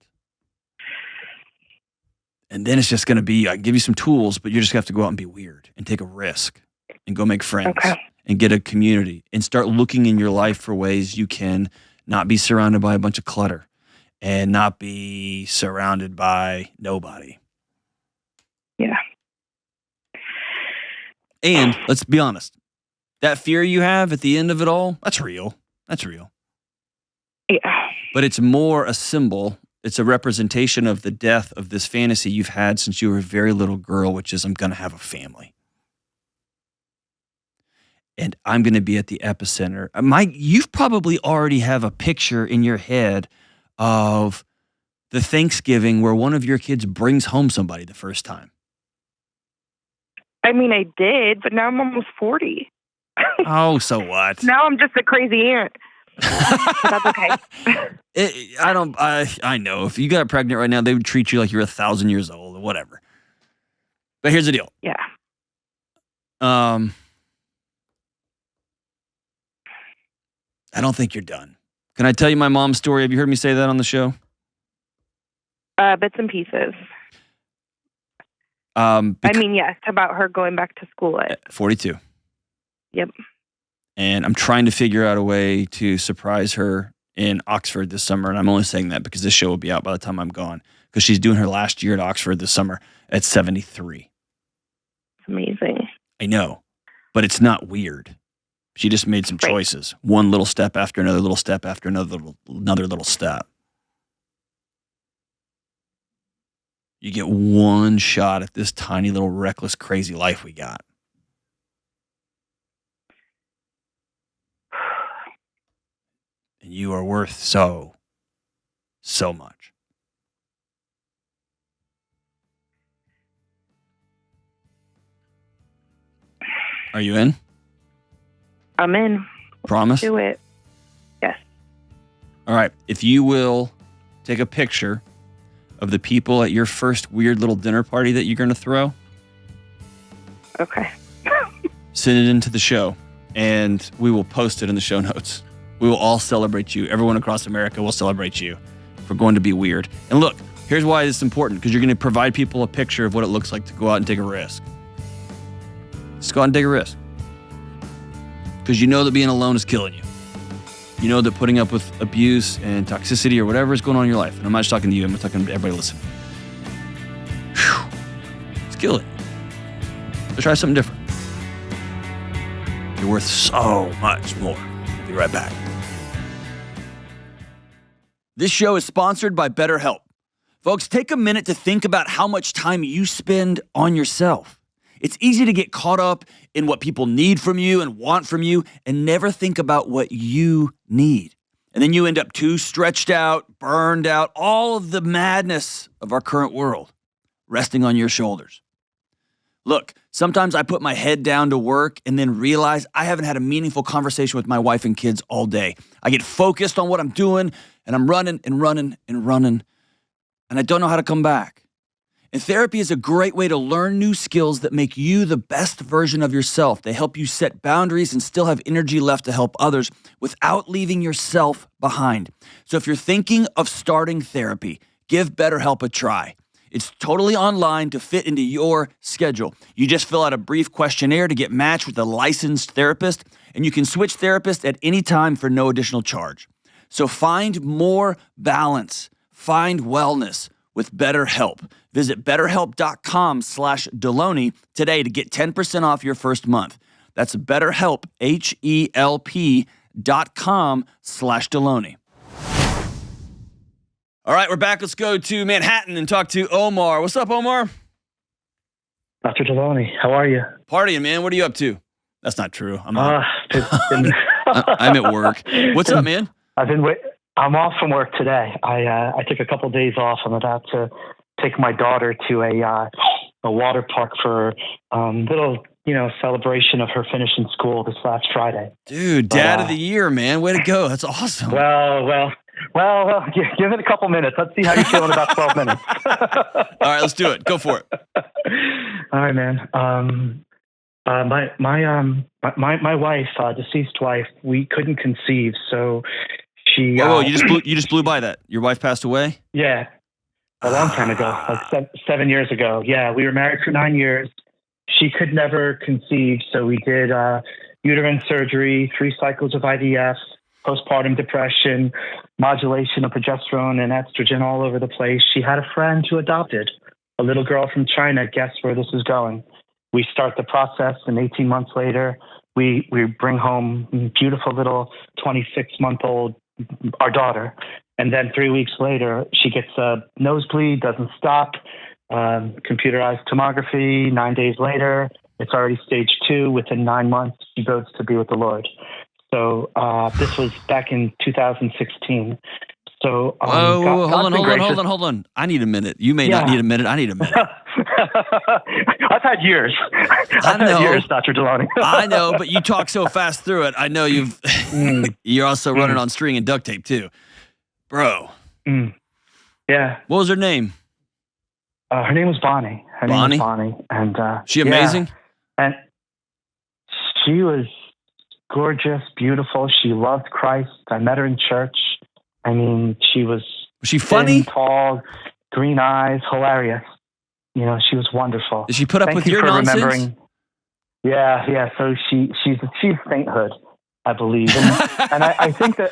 And then it's just going to be, I give you some tools, but you're just going to have to go out and be weird and take a risk and go make friends and get a community and start looking in your life for ways you can not be surrounded by a bunch of clutter and not be surrounded by nobody. Yeah. And let's be honest, that fear you have at the end of it all, that's real. That's real. Yeah. But it's more a symbol. It's a representation of the death of this fantasy you've had since you were a very little girl, which is I'm going to have a family. And I'm going to be at the epicenter. You've probably already have a picture in your head of the Thanksgiving where one of your kids brings home somebody the first time. I mean, I did, but now I'm almost 40. Oh, so what? Now I'm just a crazy aunt. But that's okay. I know. If you got pregnant right now, they would treat you like you're 1,000 years old or whatever. But here's the deal. Yeah. I don't think you're done. Can I tell you my mom's story? Have you heard me say that on the show? Bits and pieces. Yes, about her going back to school at 42. Yep. And I'm trying to figure out a way to surprise her in Oxford this summer. And I'm only saying that because this show will be out by the time I'm gone. Because she's doing her last year at Oxford this summer at 73. It's amazing. I know. But it's not weird. She just made some choices. One little step after another little step after another little step. You get one shot at this tiny little reckless, crazy life we got. And you are worth so much. Are you in? I'm in. Promise? Do it. Yes. All right. If you will take a picture of the people at your first weird little dinner party that you're going to throw. Okay. Send it into the show, and we will post it in the show notes. We will all celebrate you. Everyone across America will celebrate you for going to be weird. And look, here's why it's important, because you're going to provide people a picture of what it looks like to go out and take a risk. Just go out and take a risk. Because you know that being alone is killing you. You know that putting up with abuse and toxicity or whatever is going on in your life. And I'm not just talking to you, I'm talking to everybody listening. Whew. It's killing you. So try something different. You're worth so much more. We'll be right back. This show is sponsored by BetterHelp. Folks, take a minute to think about how much time you spend on yourself. It's easy to get caught up in what people need from you and want from you and never think about what you need. And then you end up too stretched out, burned out, all of the madness of our current world resting on your shoulders. Look, sometimes I put my head down to work and then realize I haven't had a meaningful conversation with my wife and kids all day. I get focused on what I'm doing and I'm running, and I don't know how to come back. And therapy is a great way to learn new skills that make you the best version of yourself. They help you set boundaries and still have energy left to help others without leaving yourself behind. So if you're thinking of starting therapy, give BetterHelp a try. It's totally online to fit into your schedule. You just fill out a brief questionnaire to get matched with a licensed therapist, and you can switch therapists at any time for no additional charge. So find more balance, find wellness with BetterHelp. Visit BetterHelp.com/Delony today to get 10% off your first month. That's BetterHelp, HELP.com/Delony. All right, we're back. Let's go to Manhattan and talk to Omar. What's up, Omar? Dr. Delony, how are you? Partying, man. What are you up to? That's not true. I'm not. Been, I'm at work. What's up, man? I'm off from work today. I took a couple of days off. I'm about to take my daughter to a water park for little celebration of her finishing school this last Friday. Dude, Dad of the Year, man. Way to go. That's awesome. Well, give it a couple minutes. Let's see how you're feeling about 12 minutes. All right, let's do it. Go for it. All right, man. My wife, deceased wife, we couldn't conceive, so she. Whoa, you just blew by that. Your wife passed away? Yeah, a long time ago, like 7 years ago. Yeah, we were married for 9 years. She could never conceive, so we did uterine surgery, 3 cycles of IVF, postpartum depression, modulation of progesterone and estrogen all over the place. She had a friend who adopted a little girl from China. Guess where this is going? We start the process, and 18 months later, we bring home beautiful little 26-month-old, our daughter. And then 3 weeks later, she gets a nosebleed, doesn't stop, computerized tomography. 9 days later, it's already stage 2. Within 9 months, she goes to be with the Lord. So this was back in 2016. So whoa, hold on. I need a minute. You may not need a minute. I need a minute. I've had years. I've had years, Dr. Delony. I know, but you talk so fast through it. I know you're also running on string and duct tape too, bro. Yeah. What was her name? Her name was Bonnie. Name was Bonnie, and she amazing. Yeah. And she was gorgeous, beautiful. She loved Christ. I met her in church. I mean, was she funny? Thin, tall, green eyes, hilarious. She was wonderful. Did she put up with your nonsense? Remembering. Yeah. So she's sainthood, I believe, and I think the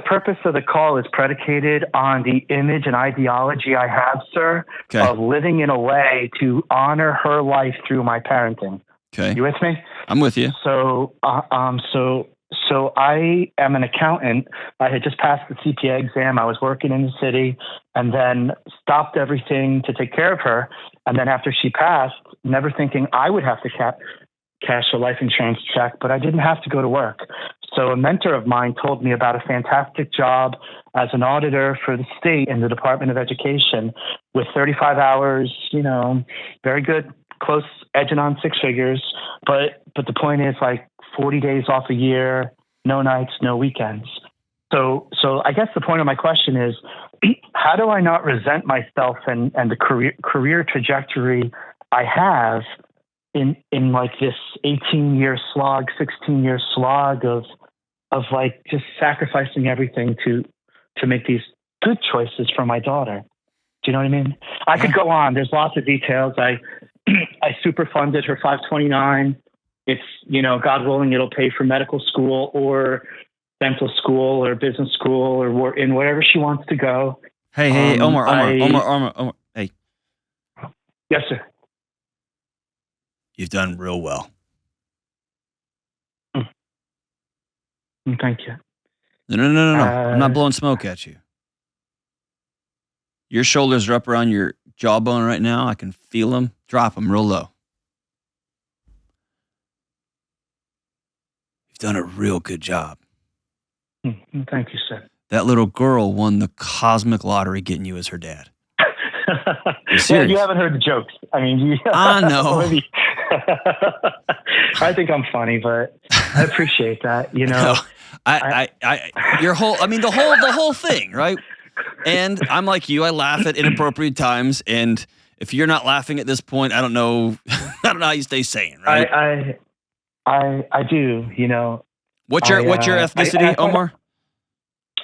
purpose of the call is predicated on the image and ideology I have, sir, of living in a way to honor her life through my parenting. Okay, you with me? I'm with you. So I am an accountant. I had just passed the CPA exam. I was working in the city, and then stopped everything to take care of her. And then after she passed, never thinking I would have to cash a life insurance check, but I didn't have to go to work. So a mentor of mine told me about a fantastic job as an auditor for the state in the Department of Education with 35 hours, very good, close, edging on 6 figures. But the point is, like, 40 days off a year, no nights, no weekends. So I guess the point of my question is, how do I not resent myself and the career trajectory I have in like this 18-year slog, 16-year slog of like just sacrificing everything to make these good choices for my daughter? Do you know what I mean? I could go on. There's lots of details. I super funded her 529. It's, God willing, it'll pay for medical school or dental school or business school or in wherever she wants to go. Hey, Omar. Hey. Yes, sir. You've done real well. Thank you. No. I'm not blowing smoke at you. Your shoulders are up around your jawbone right now. I can feel them. Drop them real low. You've done a real good job. Thank you, sir. That little girl won the cosmic lottery getting you as her dad. Yeah, you haven't heard the jokes. I mean, I know. I think I'm funny, but I appreciate that. No, the whole thing, right? And I'm like you. I laugh at inappropriate times, and if you're not laughing at this point, I don't know how you stay sane, right? I do. What's your ethnicity, Omar?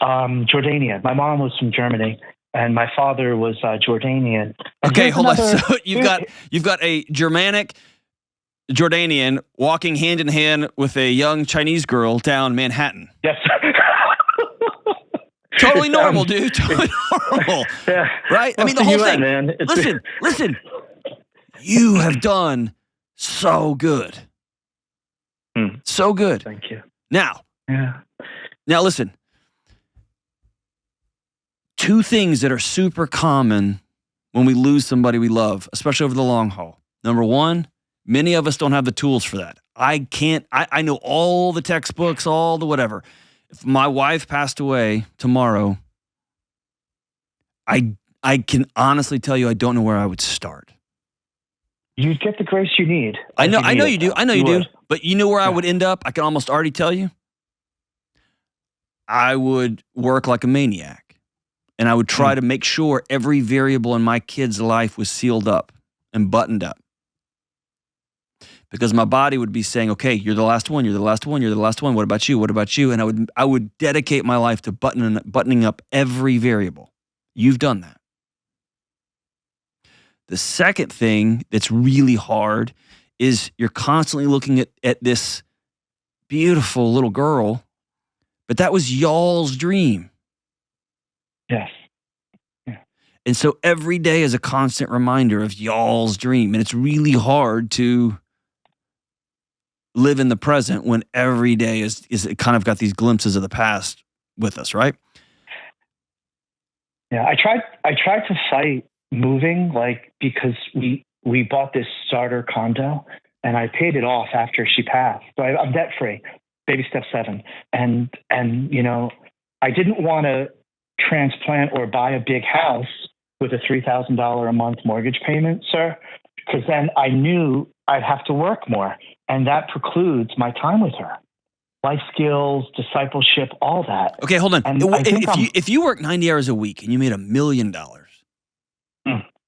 Jordanian. My mom was from Germany, and my father was Jordanian. And okay, hold on. So you've got a Germanic Jordanian walking hand in hand with a young Chinese girl down Manhattan. Yes. Totally normal, dude. Totally normal. Yeah. Right? I mean, the whole thing. Man. Listen. You have done so good. So good. Thank you. Now, Yeah. Now listen. 2 things that are super common when we lose somebody we love, especially over the long haul. Number one, many of us don't have the tools for that. I know all the textbooks, all the whatever. If my wife passed away tomorrow, I can honestly tell you I don't know where I would start. You get the grace you need. I know you do. I know you do. But you know where I would end up? I can almost already tell you. I would work like a maniac. And I would try to make sure every variable in my kid's life was sealed up and buttoned up. Because my body would be saying, okay, you're the last one, you're the last one, you're the last one. What about you? What about you? And I would dedicate my life to buttoning up every variable. You've done that. The second thing that's really hard is you're constantly looking at this beautiful little girl, but that was y'all's dream. Yes. Yeah. And so every day is a constant reminder of y'all's dream. And it's really hard to live in the present when every day is kind of got these glimpses of the past with us, right? Yeah, I tried to fight moving, because we bought this starter condo and I paid it off after she passed. So I'm debt free, baby step 7. And I didn't want to transplant or buy a big house with a $3,000 a month mortgage payment, sir, because then I knew I'd have to work more. And that precludes my time with her. Life skills, discipleship, all that. Okay, hold on. And If you work 90 hours a week and you made $1 million,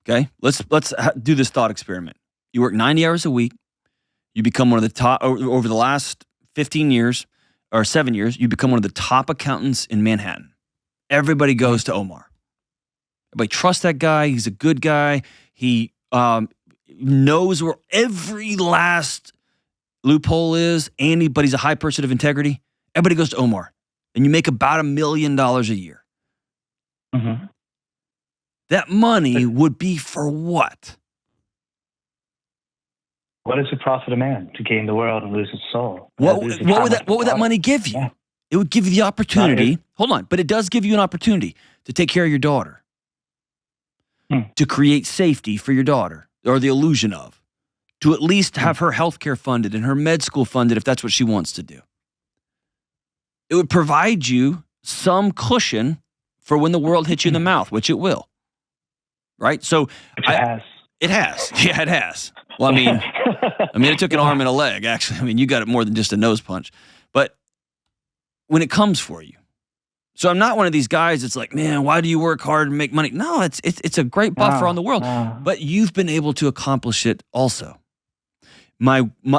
okay, let's do this thought experiment. You work 90 hours a week. You become one of the top, over the last 15 years or 7 years, you become one of the top accountants in Manhattan. Everybody goes to Omar. Everybody trusts that guy. He's a good guy. He knows where every last loophole is, but he's a high person of integrity. Everybody goes to Omar. And you make about $1 million a year. Mm-hmm. That money would be for what? What is the profit of man to gain the world and lose his soul? What would that money give you? Yeah. It would give you the opportunity. Hold on, but it does give you an opportunity to take care of your daughter, to create safety for your daughter, or the illusion of, to at least have her healthcare funded and her med school funded if that's what she wants to do. It would provide you some cushion for when the world hits you in the mouth, which it will. Right? So it has. Yeah, it has. Well, I mean, it took an arm and a leg, actually. I mean, you got it more than just a nose punch. But when it comes for you. So I'm not one of these guys that's like, man, why do you work hard and make money? No, it's a great buffer on the world. But you've been able to accomplish it also.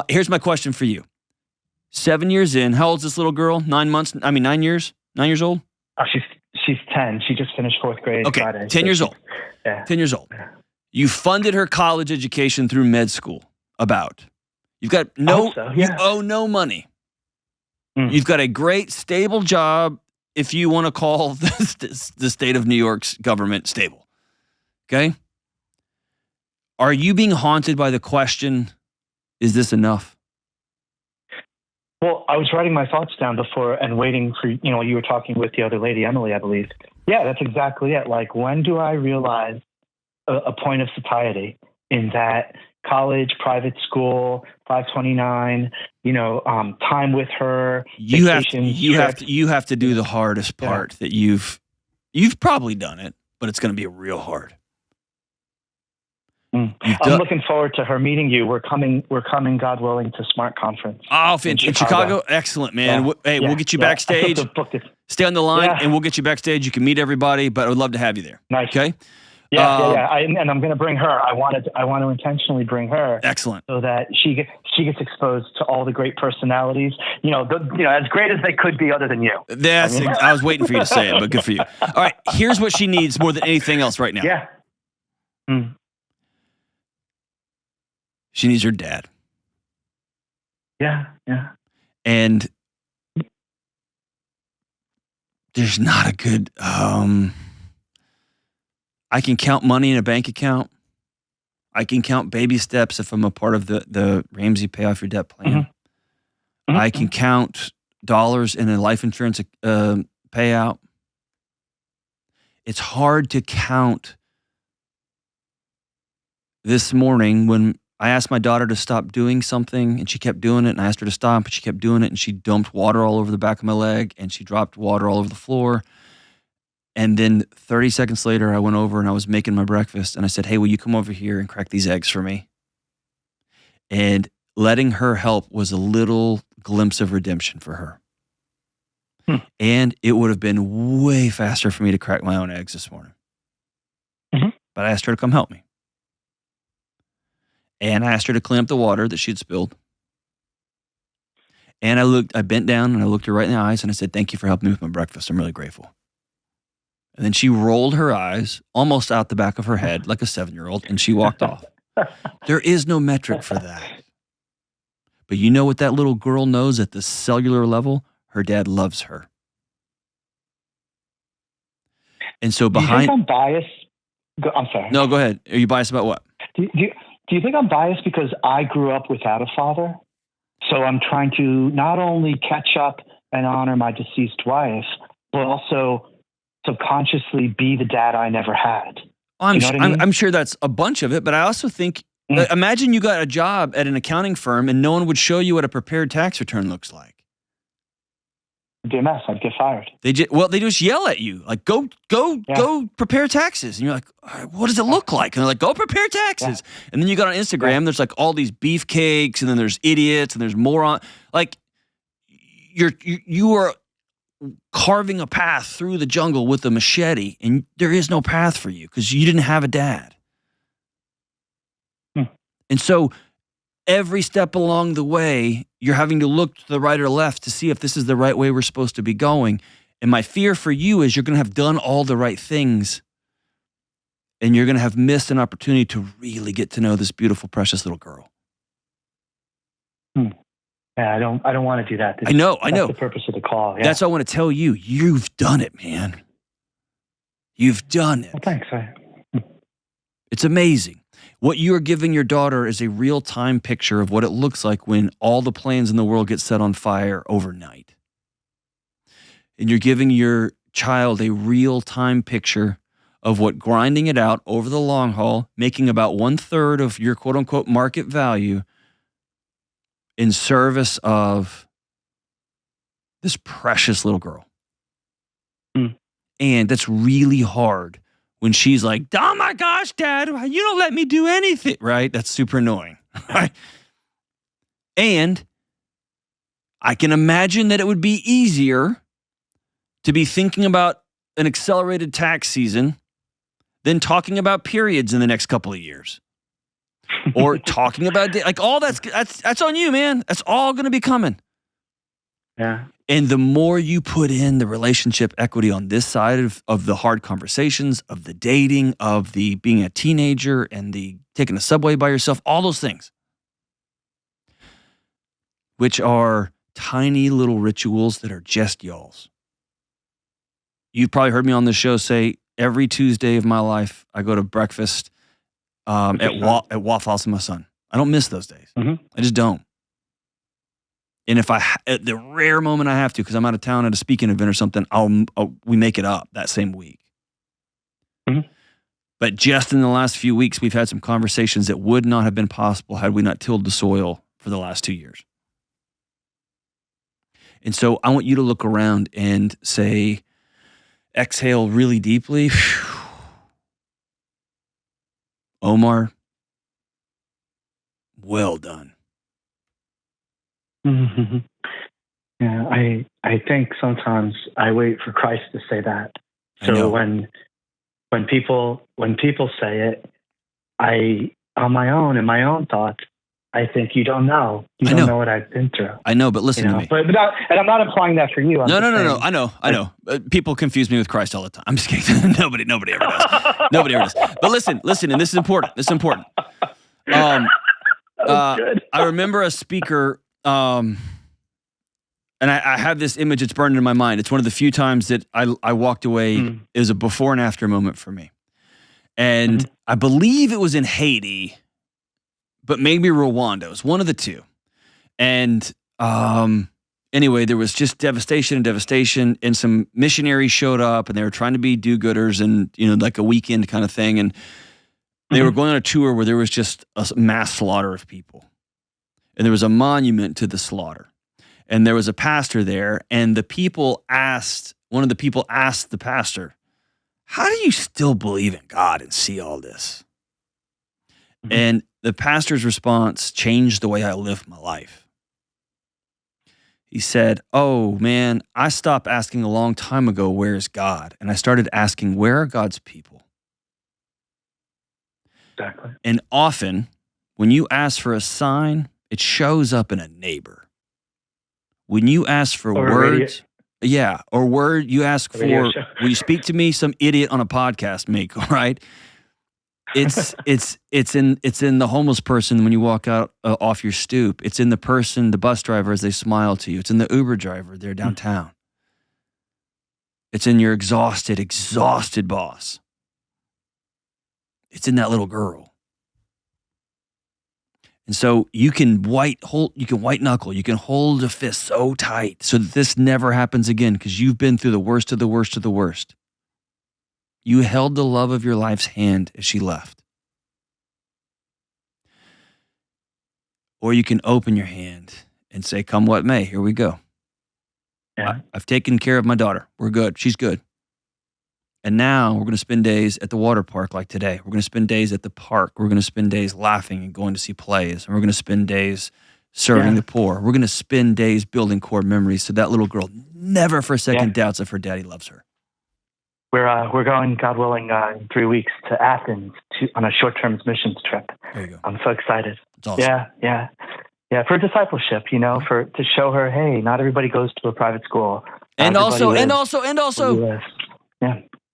Here's my question for you. 7 years in, how old's this little girl? 9 months? 9 years? 9 years old? Oh, she's 10. She just finished 4th grade Friday. 10 years old. Yeah. 10 years old. You funded her college education through med school. You've got you owe no money. You've got a great, stable job, if you want to call the state of New York's government stable. Okay? Are you being haunted by the question, is this enough? Well, I was writing my thoughts down before and waiting for, you were talking with the other lady, Emily, I believe. Yeah, that's exactly it. Like, when do I realize a point of satiety in that college, private school, 529, time with her, you have to do the hardest part that you've probably done it, but it's going to be real hard. I'm looking forward to her meeting you. We're coming, God willing, to Smart Conference. Oh, in Chicago? Excellent, man. Yeah. We'll get you backstage. Stay on the line, and we'll get you backstage. You can meet everybody, but I would love to have you there. Nice. Okay? Yeah. And I'm going to bring her. I want to intentionally bring her. Excellent. So that she gets exposed to all the great personalities. As great as they could be, other than you. I was waiting for you to say it, but good for you. All right. Here's what she needs more than anything else right now. Yeah. She needs her dad. Yeah. And there's not a good. I can count money in a bank account. I can count baby steps if I'm a part of the Ramsey Pay Off Your Debt plan. I can count dollars in a life insurance payout. It's hard to count this morning when I asked my daughter to stop doing something, and she kept doing it, and I asked her to stop, and she kept doing it, and she dumped water all over the back of my leg, and she dropped water all over the floor. And then 30 seconds later, I went over and I was making my breakfast, and I said, hey, will you come over here and crack these eggs for me? And letting her help was a little glimpse of redemption for her. And it would have been way faster for me to crack my own eggs this morning. But I asked her to come help me. And I asked her to clean up the water that she'd spilled. And I bent down and I looked her right in the eyes and I said, thank you for helping me with my breakfast. I'm really grateful. And then she rolled her eyes almost out the back of her head like a 7-year-old, and she walked off. There is no metric for that. But you know what that little girl knows at the cellular level? Her dad loves her. And so behind... Do you think I'm biased? I'm sorry. No, go ahead. Are you biased about what? Do you think I'm biased because I grew up without a father? So I'm trying to not only catch up and honor my deceased wife, but also subconsciously be the dad I never had. I'm sure that's a bunch of it, but I also think, imagine you got a job at an accounting firm and no one would show you what a prepared tax return looks like. It'd be a mess. I'd get fired. They just yell at you, like, go prepare taxes. And you're like, all right, what does it look like? And they're like, go prepare taxes. Yeah. And then you got on Instagram, there's like all these beefcakes, and then there's idiots, and there's moron. Like, you are carving a path through the jungle with a machete, and there is no path for you because you didn't have a dad. And so every step along the way, you're having to look to the right or left to see if this is the right way we're supposed to be going. And my fear for you is you're going to have done all the right things, and you're going to have missed an opportunity to really get to know this beautiful, precious little girl. Yeah, I don't want to do that. I know. That's the purpose of the call. Yeah. That's what I want to tell you. You've done it, man. You've done it. Well, thanks. It's amazing. What you are giving your daughter is a real-time picture of what it looks like when all the plans in the world get set on fire overnight. And you're giving your child a real-time picture of what grinding it out over the long haul, making about 1/3 of your quote-unquote market value in service of this precious little girl. And that's really hard when she's like, oh my gosh, Dad, you don't let me do anything, right? That's super annoying, right? And I can imagine that it would be easier to be thinking about an accelerated tax season than talking about periods in the next couple of years. Or talking about, like, all that's on you, man. That's all going to be coming. Yeah. And the more you put in the relationship equity on this side of the hard conversations, of the dating, of the being a teenager and the taking the subway by yourself, all those things, which are tiny little rituals that are just y'all's. You've probably heard me on this show say every Tuesday of my life, I go to breakfast at Waffle House with my son. I don't miss those days. I just don't. And if at the rare moment I have to, because I'm out of town at a speaking event or something, we make it up that same week. But just in the last few weeks, we've had some conversations that would not have been possible had we not tilled the soil for the last 2 years. And so I want you to look around and say, exhale really deeply. Omar, well done. Yeah, I think sometimes I wait for Christ to say that. So when people say it, I on my own in my own thoughts, I think you don't know. You don't know what I've been through. I know, but listen to me. But and I'm not implying that for you. No. I know. People confuse me with Christ all the time. I'm just kidding. Nobody ever does. Nobody ever does. But listen, and this is important. I remember a speaker, and I have this image, it's burned in my mind. It's one of the few times that I walked away. It was a before and after moment for me. And I believe it was in Haiti, but maybe Rwanda. It was one of the two. And anyway, there was just devastation, and some missionaries showed up, and they were trying to be do-gooders and, like a weekend kind of thing. And They were going on a tour where there was just a mass slaughter of people. And there was a monument to the slaughter. And there was a pastor there. And one of the people asked the pastor, how do you still believe in God and see all this? Mm-hmm. And the pastor's response changed the way I live my life. He said, oh man, I stopped asking a long time ago, where is God? And I started asking, where are God's people? Exactly. And often when you ask for a sign, it shows up in a neighbor. When you ask for words, you ask for, will you speak to me? Some idiot on a podcast, Mako, right? It's in the homeless person when you walk out off your stoop. It's in the bus driver as they smile to you. It's in the Uber driver there downtown. It's in your exhausted boss. It's in that little girl. And so you can white knuckle, you can hold a fist so tight so that this never happens again because you've been through the worst of the worst of the worst. You held the love of your life's hand as she left. Or you can open your hand and say, come what may, here we go. Yeah. I've taken care of my daughter. We're good. She's good. And now we're going to spend days at the water park like today. We're going to spend days at the park. We're going to spend days laughing and going to see plays. And we're going to spend days serving the poor. We're going to spend days building core memories so that little girl never for a second doubts if her daddy loves her. We're going, God willing, in 3 weeks to Athens on a short-term missions trip. There you go. I'm so excited. It's awesome. Yeah, for discipleship, to show her, hey, not everybody goes to a private school. And also.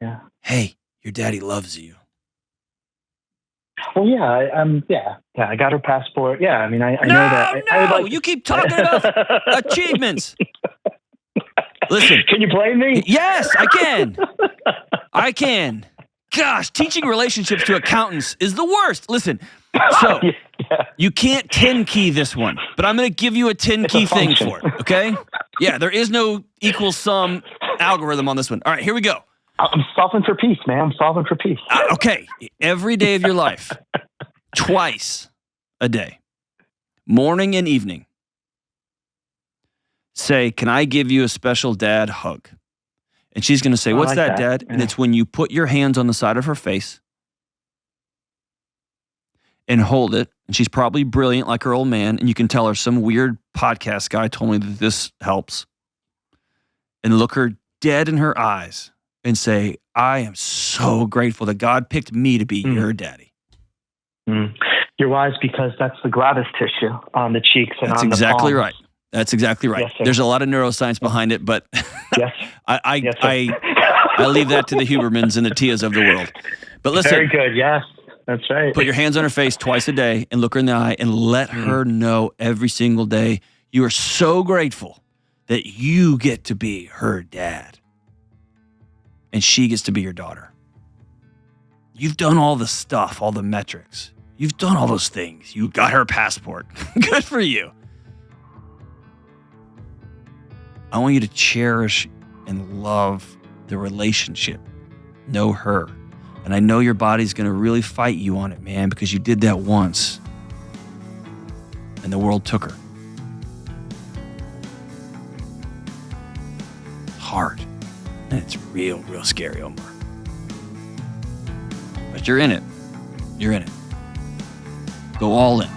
Yeah. Hey, your daddy loves you. Well, I got her passport. Yeah, I mean, I know that. No, you keep talking about achievements. Listen. Can you blame me? Yes, I can. Gosh, teaching relationships to accountants is the worst. Listen, so you can't 10 key this one, but I'm going to give you a 10 key thing for it, okay? Yeah, there is no equal sum algorithm on this one. All right, here we go. I'm solving for peace, man. I'm solving for peace. Okay, every day of your life, twice a day, morning and evening, say, can I give you a special dad hug? And she's going to say, what's that, Dad? Yeah. And it's when you put your hands on the side of her face and hold it. And she's probably brilliant like her old man. And you can tell her some weird podcast guy told me that this helps. And look her dead in her eyes and say, I am so grateful that God picked me to be your daddy. You're wise because that's the glavus tissue on the cheeks and that's on exactly the palms. Right. That's exactly right. Yes, there's a lot of neuroscience behind it, but yes. I leave that to the Hubermans and the Tias of the world. But listen. Very good. Yes, that's right. Put your hands on her face twice a day and look her in the eye and let her know every single day you are so grateful that you get to be her dad and she gets to be your daughter. You've done all the stuff, all the metrics. You've done all those things. You got her passport. Good for you. I want you to cherish and love the relationship. Know her. And I know your body's going to really fight you on it, man, because you did that once. And the world took her. It's hard. And it's real, real scary, Omar. But you're in it. You're in it. Go all in.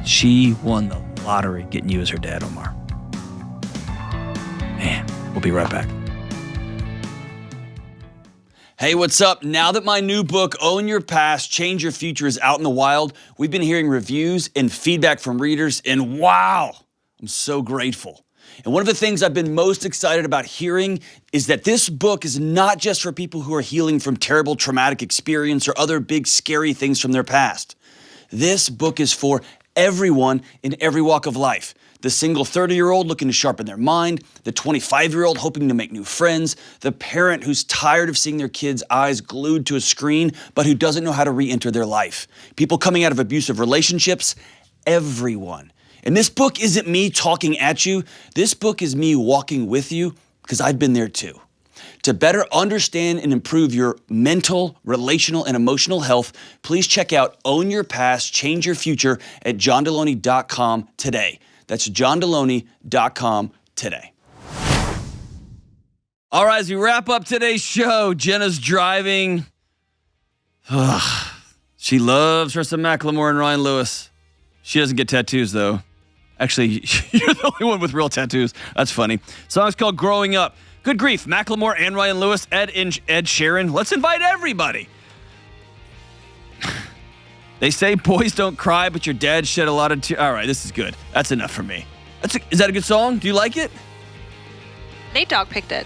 She won the lottery getting you as her dad, Omar. Man, we'll be right back. Hey, what's up? Now that my new book, Own Your Past, Change Your Future, is out in the wild, we've been hearing reviews and feedback from readers, and wow, I'm so grateful. And one of the things I've been most excited about hearing is that this book is not just for people who are healing from terrible traumatic experience or other big scary things from their past. This book is for everyone in every walk of life. The single 30-year-old looking to sharpen their mind, the 25-year-old hoping to make new friends, the parent who's tired of seeing their kids' eyes glued to a screen, but who doesn't know how to re-enter their life. People coming out of abusive relationships, everyone. And this book isn't me talking at you. This book is me walking with you because I've been there too. To better understand and improve your mental, relational, and emotional health, please check out Own Your Past, Change Your Future at johndelony.com today. That's johndelony.com today. All right, as we wrap up today's show, Jenna's driving. She loves her some Macklemore and Ryan Lewis. She doesn't get tattoos, though. Actually, you're the only one with real tattoos. That's funny. Song's called Growing Up. Good grief. Macklemore and Ryan Lewis, Ed Sheeran. Let's invite everybody. They say boys don't cry, but your dad shed a lot of tears. All right, this is good. That's enough for me. Is that a good song? Do you like it? Nate Dogg picked it.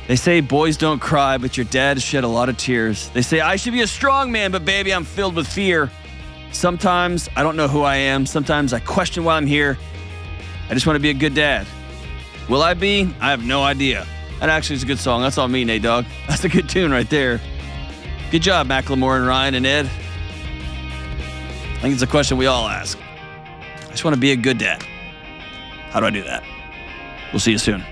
They say boys don't cry, but your dad shed a lot of tears. They say I should be a strong man, but baby, I'm filled with fear. Sometimes I don't know who I am. Sometimes I question why I'm here. I just want to be a good dad. Will I be? I have no idea. That actually is a good song. That's all me, Nate Dogg. That's a good tune right there. Good job, Macklemore and Ryan and Ed. I think it's a question we all ask. I just want to be a good dad. How do I do that? We'll see you soon.